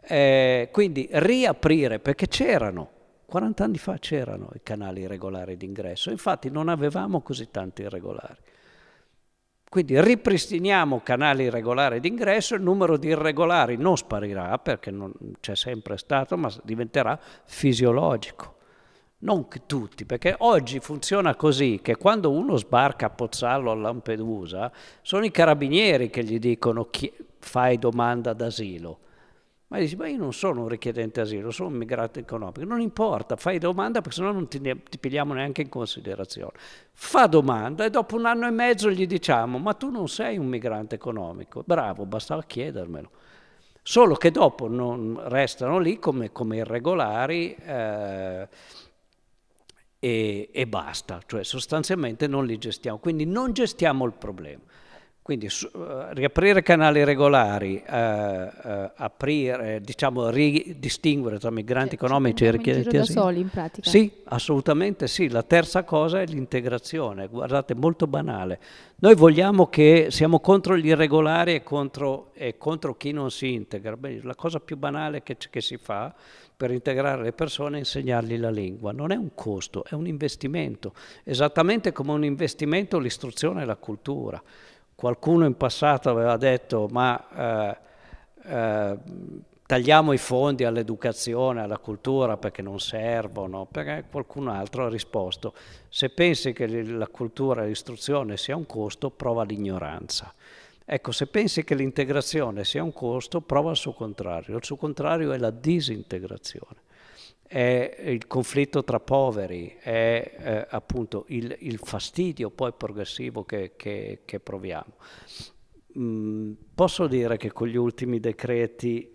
Quindi riaprire, perché 40 anni fa c'erano i canali regolari d'ingresso, infatti non avevamo così tanti irregolari. Quindi ripristiniamo canali regolari d'ingresso, il numero di irregolari non sparirà perché non c'è sempre stato, ma diventerà fisiologico. Non che tutti, perché oggi funziona così che quando uno sbarca a Pozzallo, a Lampedusa, sono i carabinieri che gli dicono fai domanda d'asilo. Ma dici: ma io non sono un richiedente asilo, sono un migrante economico. Non importa, fai domanda perché sennò non ti pigliamo neanche in considerazione. Fa domanda e dopo 1 anno e mezzo gli diciamo: ma tu non sei un migrante economico. Bravo, bastava chiedermelo. Solo che dopo non restano lì come irregolari e basta. Cioè sostanzialmente non li gestiamo, quindi non gestiamo il problema. Quindi riaprire canali regolari, aprire, diciamo, ridistinguere tra migranti economici e richiedenti asilo. Da soli, in pratica. Sì, assolutamente sì. La terza cosa è l'integrazione. Guardate, molto banale. Noi vogliamo siamo contro gli irregolari e contro chi non si integra. Beh, la cosa più banale che si fa per integrare le persone è insegnargli la lingua. Non è un costo, è un investimento. Esattamente come un investimento l'istruzione e la cultura. Qualcuno in passato aveva detto: ma tagliamo i fondi all'educazione, alla cultura perché non servono, perché qualcun altro ha risposto: se pensi che la cultura e l'istruzione sia un costo, prova l'ignoranza. Ecco, se pensi che l'integrazione sia un costo, prova il suo contrario è la disintegrazione. è il conflitto tra poveri, è appunto il fastidio poi progressivo che proviamo. Posso dire che con gli ultimi decreti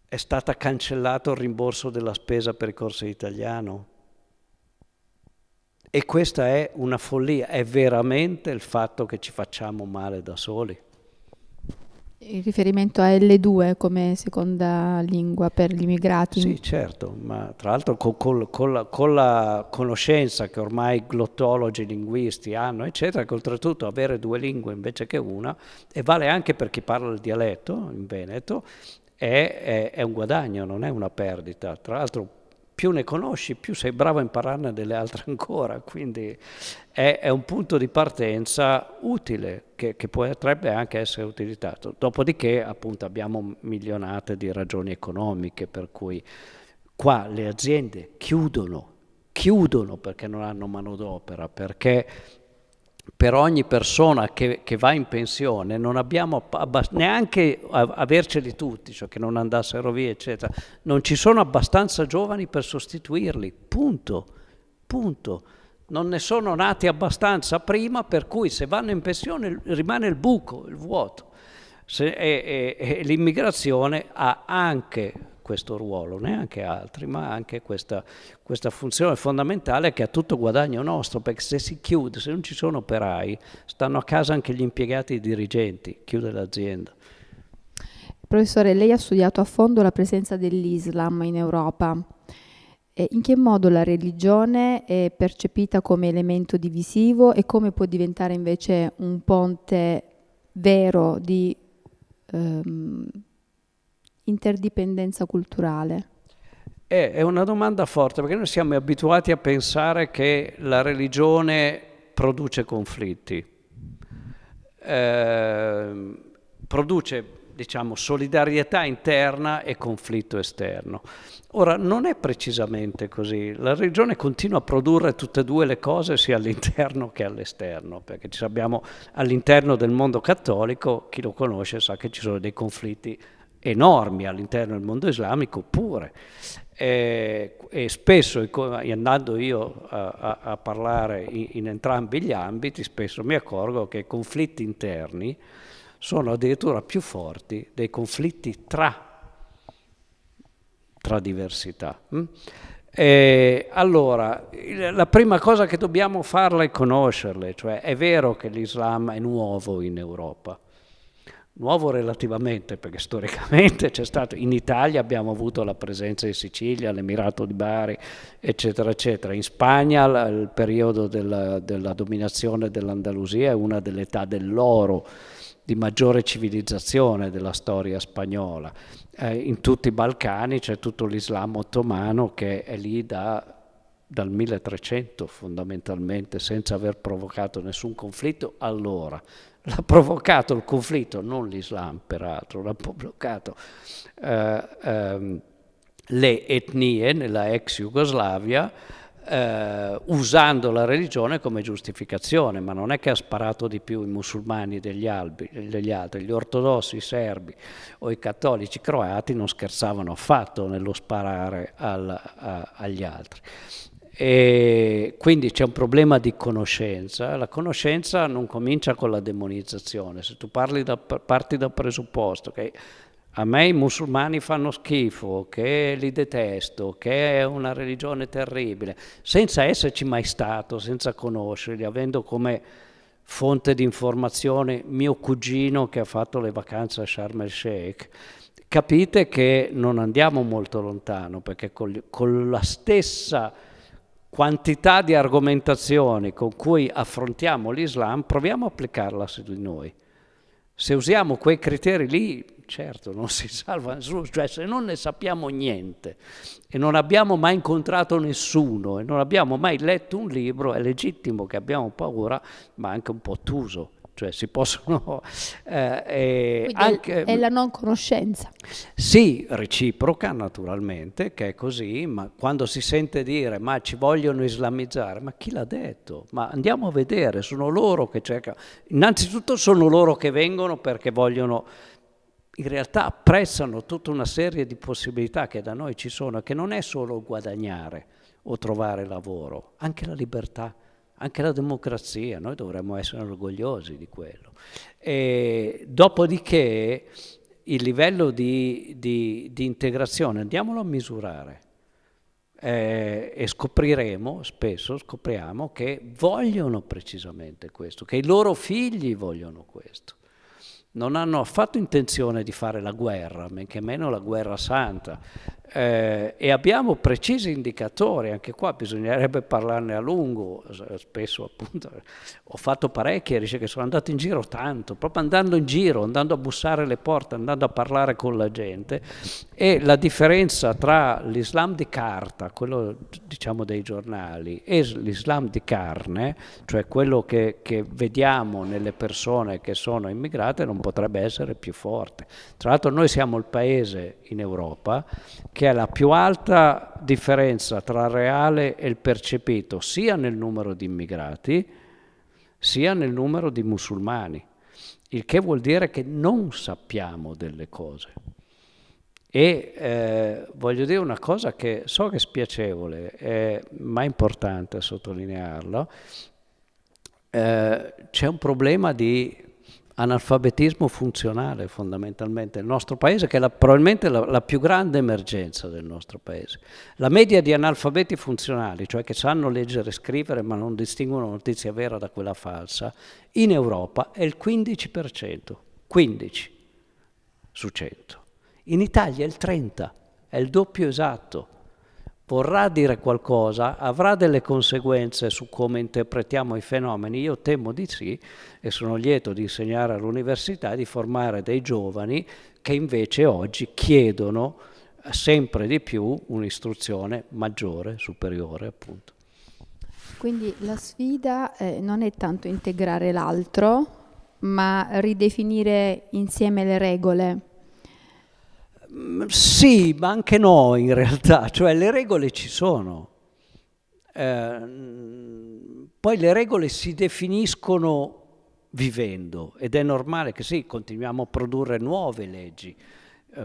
è stato cancellato il rimborso della spesa per i corsi di italiano? E questa è una follia, è veramente il fatto che ci facciamo male da soli. Il riferimento a L2 come seconda lingua per gli immigrati. Sì, certo, ma tra l'altro con la conoscenza che ormai glottologi, linguisti hanno, eccetera, che oltretutto avere 2 lingue invece che una, e vale anche per chi parla il dialetto in Veneto, è un guadagno, non è una perdita. Tra l'altro più ne conosci, più sei bravo a impararne delle altre ancora, quindi è un punto di partenza utile che potrebbe anche essere utilizzato. Dopodiché appunto abbiamo milionate di ragioni economiche per cui qua le aziende chiudono perché non hanno manodopera, perché per ogni persona che va in pensione non abbiamo neanche averceli tutti, cioè che non andassero via, eccetera. Non ci sono abbastanza giovani per sostituirli, punto. Non ne sono nati abbastanza prima, per cui se vanno in pensione rimane il buco, il vuoto. E l'immigrazione ha anche questo ruolo, neanche altri, ma anche questa funzione fondamentale che ha tutto guadagno nostro, perché se si chiude, se non ci sono operai, stanno a casa anche gli impiegati e i dirigenti, chiude l'azienda. Professore, lei ha studiato a fondo la presenza dell'Islam in Europa. In che modo la religione è percepita come elemento divisivo e come può diventare invece un ponte vero di interdipendenza culturale? È una domanda forte, perché noi siamo abituati a pensare che la religione produce conflitti, produce, diciamo, solidarietà interna e conflitto esterno. Ora, non è precisamente così. La religione continua a produrre tutte e due le cose, sia all'interno che all'esterno, perché ci abbiamo all'interno del mondo cattolico, chi lo conosce sa che ci sono dei conflitti enormi all'interno del mondo islamico pure. E spesso, andando io a parlare in entrambi gli ambiti, spesso mi accorgo che i conflitti interni sono addirittura più forti dei conflitti tra diversità. Allora, la prima cosa che dobbiamo farla è conoscerle, cioè è vero che l'Islam è nuovo in Europa, nuovo relativamente, perché storicamente c'è stato, in Italia abbiamo avuto la presenza in Sicilia, l'Emirato di Bari, eccetera, eccetera. In Spagna il periodo della dominazione dell'Andalusia è una delle età dell'oro, di maggiore civilizzazione della storia spagnola. In tutti i Balcani c'è tutto l'Islam ottomano che è lì dal 1300 fondamentalmente, senza aver provocato nessun conflitto. Allora, l'ha provocato il conflitto, non l'Islam peraltro, l'ha provocato le etnie nella ex Jugoslavia, usando la religione come giustificazione, ma non è che ha sparato di più i musulmani degli altri, gli ortodossi, i serbi o i cattolici croati non scherzavano affatto nello sparare agli altri. E quindi c'è un problema di conoscenza. La conoscenza non comincia con la demonizzazione. Se tu parti dal presupposto che a me i musulmani fanno schifo, che li detesto, che è una religione terribile, senza esserci mai stato, senza conoscerli, avendo come fonte di informazione mio cugino che ha fatto le vacanze a Sharm el Sheikh, capite che non andiamo molto lontano, perché con la stessa quantità di argomentazioni con cui affrontiamo l'Islam, proviamo a applicarla su di noi. Se usiamo quei criteri lì, certo, non si salva nessuno, cioè se non ne sappiamo niente e non abbiamo mai incontrato nessuno e non abbiamo mai letto un libro, è legittimo che abbiamo paura, ma anche un po' ottuso. Cioè si possono anche, è la non conoscenza. Sì, reciproca naturalmente, che è così, ma quando si sente dire ma ci vogliono islamizzare, ma chi l'ha detto? Ma andiamo a vedere, sono loro che cercano, innanzitutto sono loro che vengono perché vogliono in realtà apprezzano tutta una serie di possibilità che da noi ci sono, che non è solo guadagnare o trovare lavoro, anche la libertà, anche la democrazia, noi dovremmo essere orgogliosi di quello. E dopodiché il livello di integrazione, andiamolo a misurare, e spesso scopriamo che vogliono precisamente questo, che i loro figli vogliono questo. Non hanno affatto intenzione di fare la guerra, men che meno la guerra santa. E abbiamo precisi indicatori, anche qua bisognerebbe parlarne a lungo, spesso appunto ho fatto parecchie ricerche, sono andato in giro tanto, proprio andando in giro, andando a bussare alle porte, andando a parlare con la gente, e la differenza tra l'Islam di carta, quello diciamo dei giornali, e l'Islam di carne, cioè quello che vediamo nelle persone che sono immigrate, non potrebbe essere più forte. Tra l'altro noi siamo il paese in Europa che ha la più alta differenza tra il reale e il percepito, sia nel numero di immigrati, sia nel numero di musulmani, il che vuol dire che non sappiamo delle cose. E voglio dire una cosa che so che è spiacevole, ma è importante sottolinearlo, c'è un problema di analfabetismo funzionale fondamentalmente nel nostro paese, che è probabilmente la più grande emergenza del nostro paese. La media di analfabeti funzionali, cioè che sanno leggere e scrivere ma non distinguono notizia vera da quella falsa, in Europa è il 15%, 15 su 100. In Italia è il 30%, è il doppio esatto. Vorrà dire qualcosa, avrà delle conseguenze su come interpretiamo i fenomeni? Io temo di sì, e sono lieto di insegnare all'università, di formare dei giovani che invece oggi chiedono sempre di più un'istruzione maggiore, superiore appunto. Quindi la sfida non è tanto integrare l'altro, ma ridefinire insieme le regole. Sì, ma anche no in realtà, cioè le regole ci sono, poi le regole si definiscono vivendo ed è normale che sì, continuiamo a produrre nuove leggi,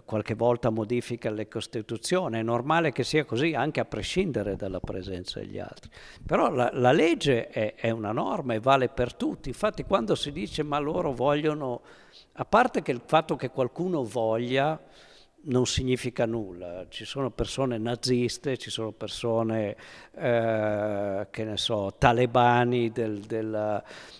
qualche volta modifica le Costituzioni, è normale che sia così anche a prescindere dalla presenza degli altri, però la legge è una norma e vale per tutti. Infatti quando si dice ma loro vogliono, a parte che il fatto che qualcuno voglia non significa nulla, ci sono persone naziste, ci sono persone che ne so, talebani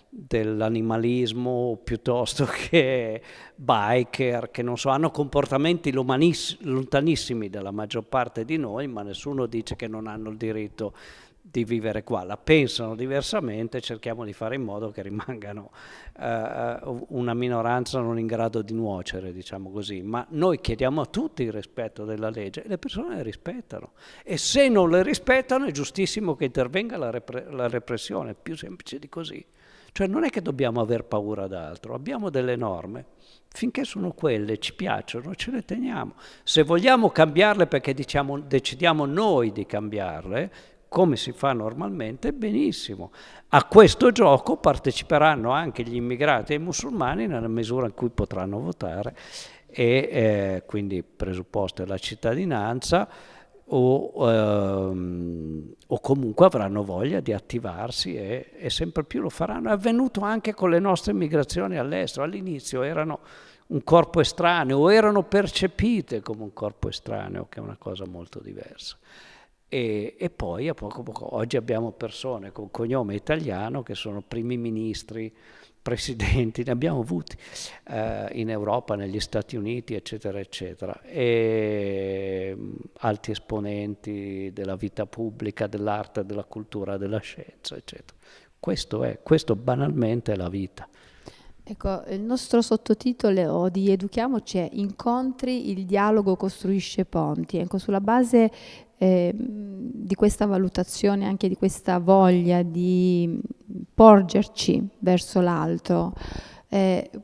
dell'animalismo piuttosto che biker, che non so, hanno comportamenti lontanissimi dalla maggior parte di noi, ma nessuno dice che non hanno il diritto di vivere qua, la pensano diversamente, cerchiamo di fare in modo che rimangano una minoranza non in grado di nuocere, diciamo così, ma noi chiediamo a tutti il rispetto della legge e le persone le rispettano, e se non le rispettano è giustissimo che intervenga la repressione, più semplice di così. Cioè non è che dobbiamo aver paura d'altro, abbiamo delle norme, finché sono quelle, ci piacciono, ce le teniamo. Se vogliamo cambiarle perché decidiamo noi di cambiarle, come si fa normalmente, benissimo. A questo gioco parteciperanno anche gli immigrati e i musulmani nella misura in cui potranno votare e quindi presupposta la cittadinanza o comunque avranno voglia di attivarsi e sempre più lo faranno. È avvenuto anche con le nostre migrazioni all'estero, all'inizio erano un corpo estraneo o erano percepite come un corpo estraneo, che è una cosa molto diversa. E poi a poco a poco oggi abbiamo persone con cognome italiano che sono primi ministri, presidenti, ne abbiamo avuti in Europa, negli Stati Uniti, eccetera, eccetera, e alti esponenti della vita pubblica, dell'arte, della cultura, della scienza, eccetera. Questo banalmente è la vita. Ecco, il nostro sottotitolo di Educhiamoci è Incontri, il dialogo costruisce ponti. Ecco, sulla base di questa valutazione, anche di questa voglia di porgerci verso l'altro,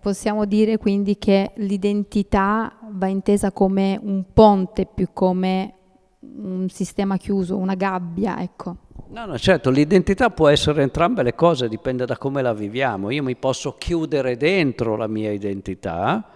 possiamo dire quindi che l'identità va intesa come un ponte più come un sistema chiuso, una gabbia, ecco. No, certo, l'identità può essere entrambe le cose, dipende da come la viviamo. Io mi posso chiudere dentro la mia identità,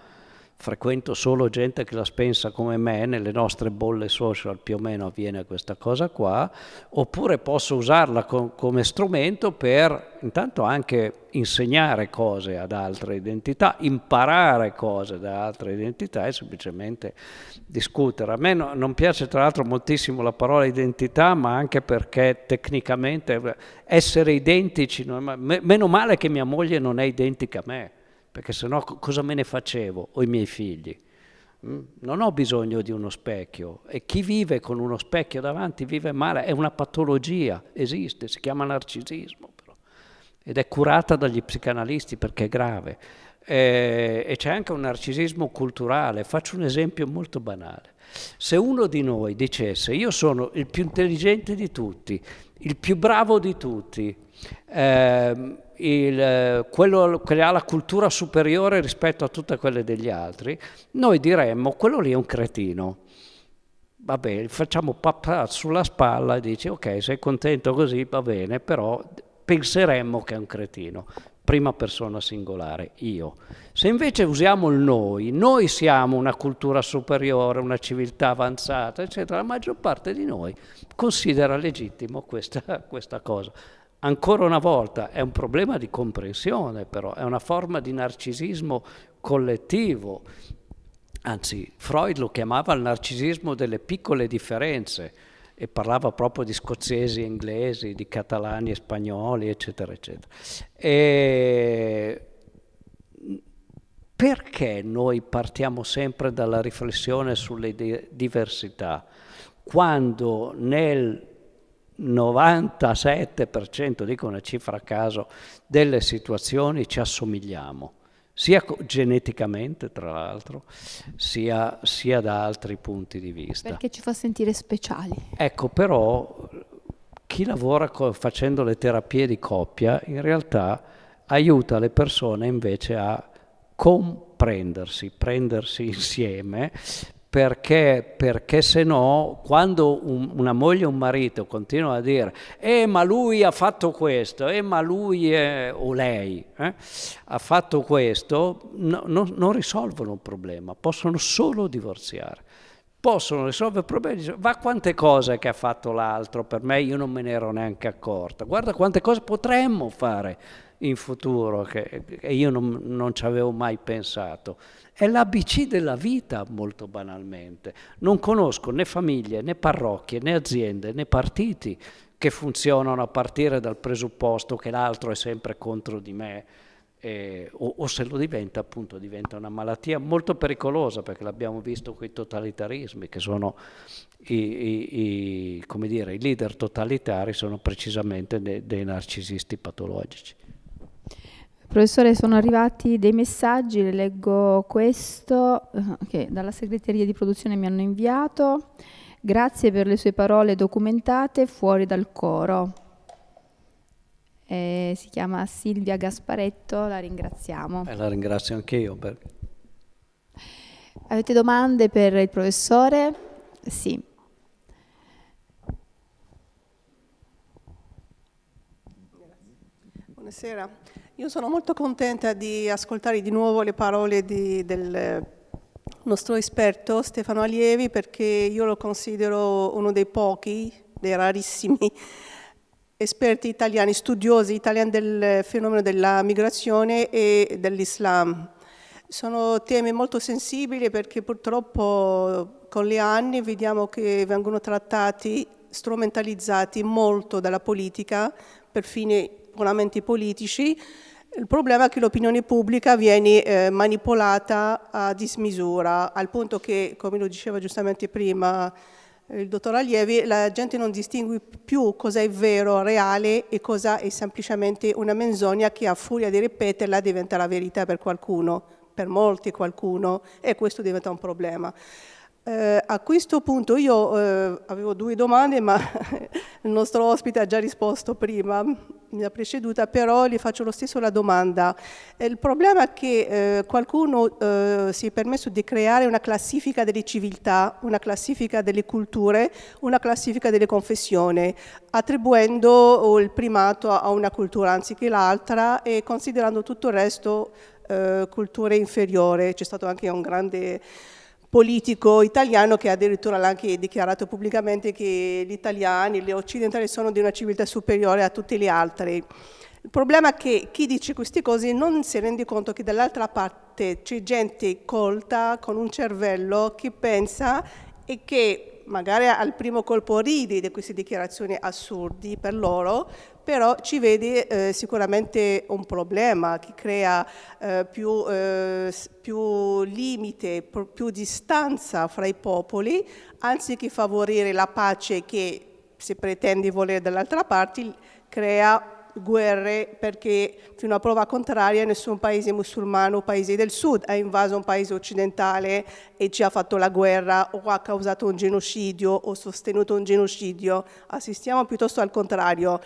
frequento solo gente che la pensa come me, nelle nostre bolle social più o meno avviene questa cosa qua, oppure posso usarla come strumento per intanto anche insegnare cose ad altre identità, imparare cose da altre identità e semplicemente discutere. A me non piace tra l'altro moltissimo la parola identità, ma anche perché tecnicamente essere identici, meno male che mia moglie non è identica a me, perché sennò cosa me ne facevo, o i miei figli? Non ho bisogno di uno specchio, e chi vive con uno specchio davanti vive male, è una patologia, esiste, si chiama narcisismo però, ed è curata dagli psicanalisti perché è grave. E c'è anche un narcisismo culturale. Faccio un esempio molto banale. Se uno di noi dicesse io sono il più intelligente di tutti, il più bravo di tutti, quello che ha la cultura superiore rispetto a tutte quelle degli altri, noi diremmo quello lì è un cretino. Vabbè, facciamo papà sulla spalla e dici ok, sei contento così, va bene, però penseremmo che è un cretino. Prima persona singolare, io. Se invece usiamo il noi siamo una cultura superiore, una civiltà avanzata, eccetera, la maggior parte di noi considera legittimo questa cosa. Ancora una volta è un problema di comprensione, però è una forma di narcisismo collettivo. Anzi, Freud lo chiamava il narcisismo delle piccole differenze e parlava proprio di scozzesi e inglesi, di catalani e spagnoli, eccetera, eccetera. E perché noi partiamo sempre dalla riflessione sulle diversità, quando nel 97%, dico una cifra a caso, delle situazioni ci assomigliamo, sia geneticamente tra l'altro, sia da altri punti di vista. Perché ci fa sentire speciali. Ecco, però chi lavora facendo le terapie di coppia in realtà aiuta le persone invece a comprendersi, prendersi insieme, perché se no, quando una moglie o un marito continuano a dire ma lui ha fatto questo, ma lui o lei ha fatto questo, non risolvono un problema, possono solo divorziare. Possono risolvere problemi, va quante cose che ha fatto l'altro per me, io non me ne ero neanche accorta, guarda quante cose potremmo fare in futuro che io non ci avevo mai pensato. È l'ABC della vita, molto banalmente. Non conosco né famiglie, né parrocchie, né aziende, né partiti che funzionano a partire dal presupposto che l'altro è sempre contro di me, o se lo diventa, appunto, diventa una malattia molto pericolosa, perché l'abbiamo visto con i totalitarismi, che sono come dire, i leader totalitari sono precisamente dei narcisisti patologici. Professore, sono arrivati dei messaggi, le leggo questo che dalla segreteria di produzione mi hanno inviato. Grazie per le sue parole documentate fuori dal coro. Si chiama Silvia Gasparetto, la ringraziamo. La ringrazio anche io. Avete domande per il professore? Sì. Buonasera. Io sono molto contenta di ascoltare di nuovo le parole del nostro esperto Stefano Allievi, perché io lo considero uno dei pochi, dei rarissimi esperti italiani, studiosi italiani del fenomeno della migrazione e dell'Islam. Sono temi molto sensibili perché purtroppo con gli anni vediamo che vengono trattati, strumentalizzati molto dalla politica per fini puramente politici. Il problema è che l'opinione pubblica viene manipolata a dismisura, al punto che, come lo diceva giustamente prima il dottor Allievi, la gente non distingue più cosa è vero, reale e cosa è semplicemente una menzogna che a furia di ripeterla diventa la verità per qualcuno, per molti qualcuno, e questo diventa un problema. A questo punto io avevo due domande, ma il nostro ospite ha già risposto prima, mi ha preceduta, però gli faccio lo stesso la domanda. Il problema è che qualcuno si è permesso di creare una classifica delle civiltà, una classifica delle culture, una classifica delle confessioni, attribuendo il primato a una cultura anziché l'altra e considerando tutto il resto cultura inferiore. C'è stato anche un grande politico italiano che addirittura l'ha anche dichiarato pubblicamente che gli italiani, gli occidentali sono di una civiltà superiore a tutti gli altri. Il problema è che chi dice queste cose non si rende conto che dall'altra parte c'è gente colta, con un cervello, che pensa e che magari al primo colpo ride di queste dichiarazioni assurdi per loro, però ci vede sicuramente un problema che crea più limite, più distanza fra i popoli, anziché favorire la pace che si pretende volere dall'altra parte, crea guerre, perché fino a prova contraria nessun paese musulmano o paese del sud ha invaso un paese occidentale e ci ha fatto la guerra o ha causato un genocidio o sostenuto un genocidio. Assistiamo piuttosto al contrario.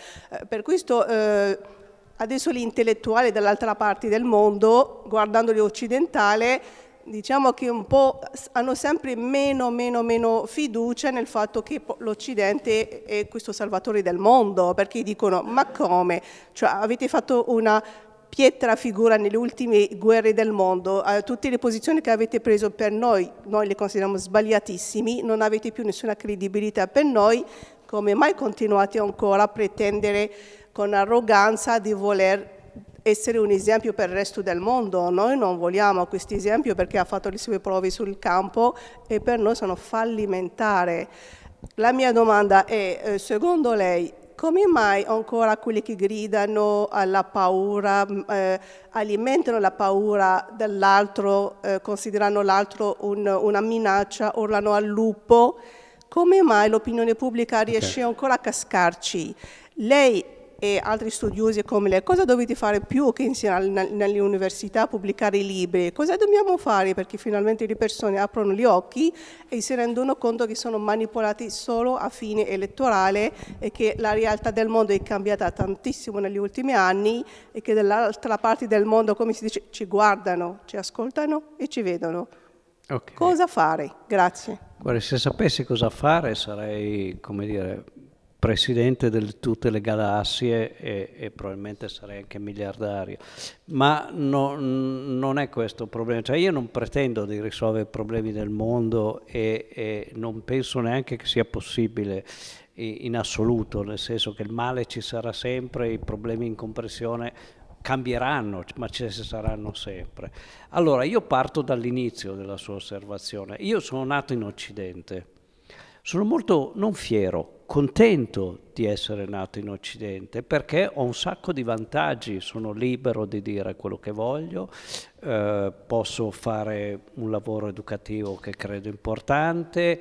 Per questo adesso gli intellettuali dall'altra parte del mondo, guardando l'occidentale, diciamo che un po' hanno sempre meno fiducia nel fatto che l'Occidente è questo salvatore del mondo, perché dicono: ma come? Cioè, avete fatto una pietra figura nelle ultime guerre del mondo, tutte le posizioni che avete preso per noi le consideriamo sbagliatissimi, non avete più nessuna credibilità per noi, come mai continuate ancora a pretendere con arroganza di voler essere un esempio per il resto del mondo? Noi non vogliamo questo esempio perché ha fatto le sue prove sul campo e per noi sono fallimentari. La mia domanda è, secondo lei, come mai ancora quelli che gridano alla paura, alimentano la paura dell'altro, considerano l'altro una minaccia, urlano al lupo, come mai l'opinione pubblica riesce ancora a cascarci? Lei e altri studiosi come lei, cosa dovete fare più che insegnare nelle università, pubblicare libri? Cosa dobbiamo fare perché finalmente le persone aprono gli occhi e si rendono conto che sono manipolati solo a fine elettorale e che la realtà del mondo è cambiata tantissimo negli ultimi anni e che dall'altra parte del mondo, come si dice, ci guardano, ci ascoltano e ci vedono. Okay. Cosa fare? Grazie. Guarda, se sapessi cosa fare sarei, come dire, presidente di tutte le galassie e probabilmente sarei anche miliardario, ma non è questo il problema. Cioè, io non pretendo di risolvere i problemi del mondo e non penso neanche che sia possibile in assoluto, nel senso che il male ci sarà sempre, i problemi in compressione cambieranno, ma ci saranno sempre. Allora, io parto dall'inizio della sua osservazione. Io sono nato in Occidente, sono molto, non fiero, contento di essere nato in Occidente perché ho un sacco di vantaggi, sono libero di dire quello che voglio, posso fare un lavoro educativo che credo importante,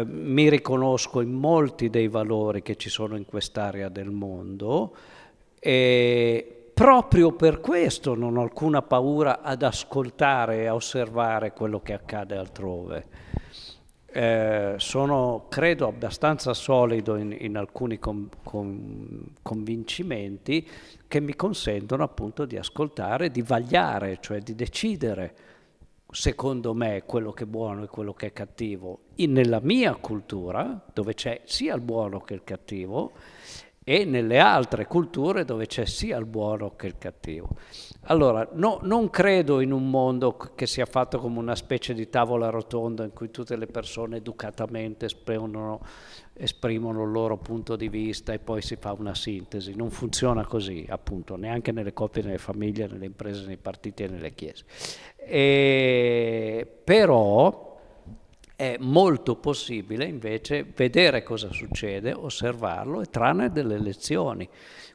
mi riconosco in molti dei valori che ci sono in quest'area del mondo e proprio per questo non ho alcuna paura ad ascoltare e a osservare quello che accade altrove. Sono, credo, abbastanza solido in alcuni convincimenti che mi consentono appunto di ascoltare, di vagliare, cioè di decidere, secondo me, quello che è buono e quello che è cattivo nella mia cultura, dove c'è sia il buono che il cattivo, e nelle altre culture dove c'è sia il buono che il cattivo. Allora, non credo in un mondo che sia fatto come una specie di tavola rotonda in cui tutte le persone educatamente esprimono il loro punto di vista e poi si fa una sintesi. Non funziona così, appunto, neanche nelle coppie, nelle famiglie, nelle imprese, nei partiti e nelle chiese. Però è molto possibile invece vedere cosa succede, osservarlo e trarne delle lezioni.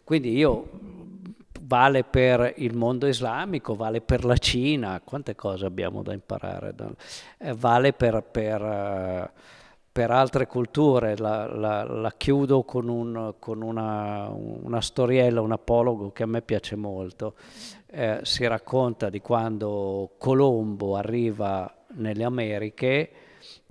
Quindi vale per il mondo islamico, vale per la Cina, quante cose abbiamo da imparare, vale per altre culture. La chiudo con una storiella, un apologo che a me piace molto. Si racconta di quando Colombo arriva nelle Americhe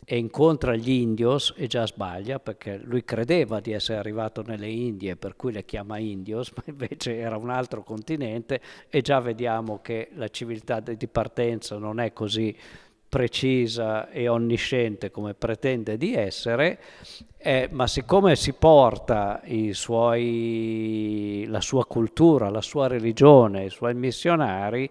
e incontra gli indios e già sbaglia perché lui credeva di essere arrivato nelle Indie, per cui le chiama indios, ma invece era un altro continente e già vediamo che la civiltà di partenza non è così precisa e onnisciente come pretende di essere, ma siccome si porta la sua cultura, la sua religione, i suoi missionari,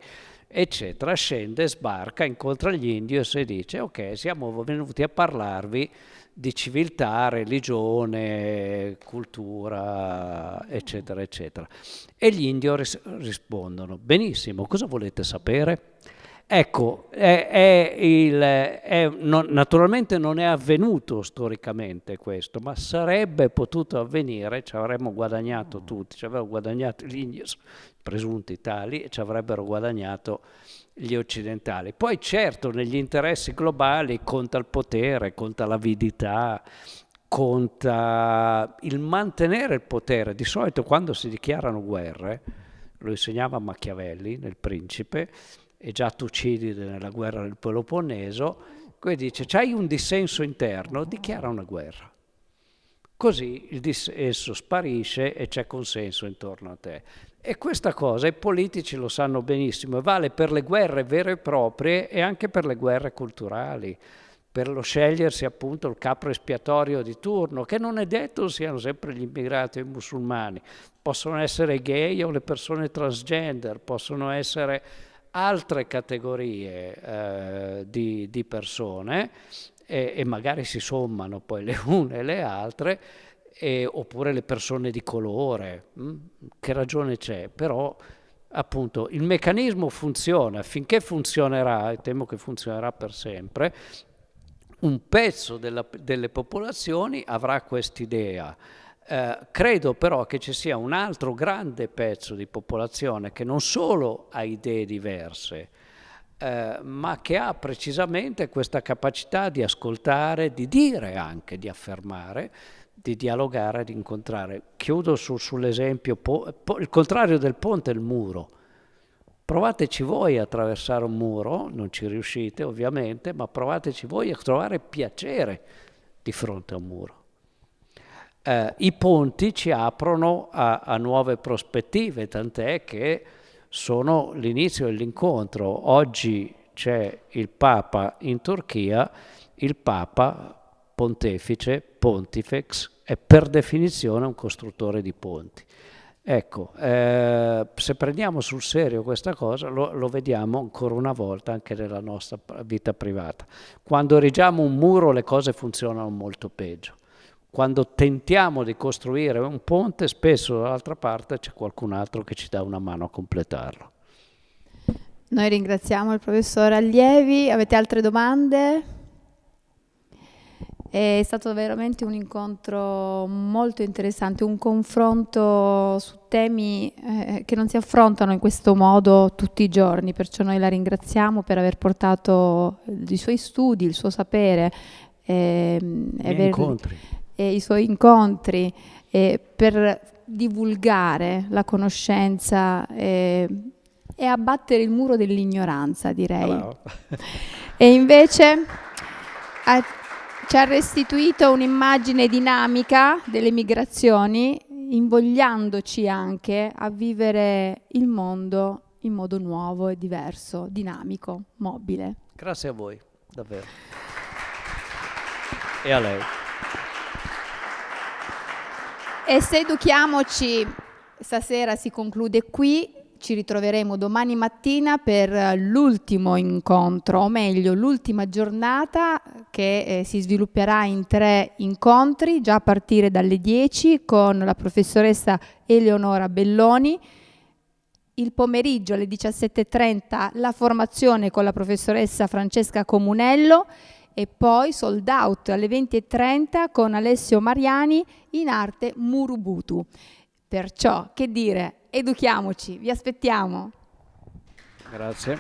eccetera, scende, sbarca, incontra gli indios e dice: ok, siamo venuti a parlarvi di civiltà, religione, cultura, eccetera, eccetera. E gli indios rispondono: benissimo, cosa volete sapere? Ecco, naturalmente non è avvenuto storicamente questo, ma sarebbe potuto avvenire, ci avremmo guadagnato tutti, ci avrebbero guadagnato gli indios, presunti tali, e ci avrebbero guadagnato gli occidentali. Poi certo negli interessi globali conta il potere, conta l'avidità, conta il mantenere il potere. Di solito quando si dichiarano guerre, lo insegnava Machiavelli nel Principe, e già Tucidide nella guerra del Peloponneso, quindi dice: c'hai un dissenso interno, dichiara una guerra. Così il dissenso sparisce e c'è consenso intorno a te. E questa cosa i politici lo sanno benissimo, e vale per le guerre vere e proprie e anche per le guerre culturali, per lo scegliersi appunto il capro espiatorio di turno, che non è detto siano sempre gli immigrati o i musulmani, possono essere gay o le persone transgender, possono essere altre categorie di persone, e magari si sommano poi le une e le altre, oppure le persone di colore. Che ragione c'è? Però appunto il meccanismo funziona, finché funzionerà, e temo che funzionerà per sempre, un pezzo delle popolazioni avrà quest'idea. Credo però che ci sia un altro grande pezzo di popolazione che non solo ha idee diverse, ma che ha precisamente questa capacità di ascoltare, di dire anche, di affermare, di dialogare, di incontrare. Chiudo sull'esempio, il contrario del ponte è il muro. Provateci voi a attraversare un muro, non ci riuscite ovviamente, ma provateci voi a trovare piacere di fronte a un muro. I ponti ci aprono a nuove prospettive, tant'è che sono l'inizio dell'incontro. Oggi c'è il Papa in Turchia, il Papa Pontifex, è per definizione un costruttore di ponti. Ecco, se prendiamo sul serio questa cosa, lo vediamo ancora una volta anche nella nostra vita privata. Quando erigiamo un muro le cose funzionano molto peggio. Quando tentiamo di costruire un ponte, spesso dall'altra parte c'è qualcun altro che ci dà una mano a completarlo. Noi ringraziamo il professor Allievi. Avete altre domande? È stato veramente un incontro molto interessante, un confronto su temi che non si affrontano in questo modo tutti i giorni, perciò noi la ringraziamo per aver portato i suoi studi, il suo sapere, i suoi incontri, per divulgare la conoscenza e abbattere il muro dell'ignoranza, direi. Bravo. E invece ci ha restituito un'immagine dinamica delle migrazioni, invogliandoci anche a vivere il mondo in modo nuovo e diverso, dinamico, mobile. Grazie a voi, davvero. E a lei. E se educhiamoci stasera si conclude qui. Ci ritroveremo domani mattina per l'ultimo incontro, o meglio l'ultima giornata che si svilupperà in 3 incontri, già a partire dalle 10 con la professoressa Eleonora Belloni. Il pomeriggio alle 17:30 la formazione con la professoressa Francesca Comunello e poi sold out alle 20:30 con Alessio Mariani in arte Murubutu. Perciò, che dire, educhiamoci, vi aspettiamo. Grazie.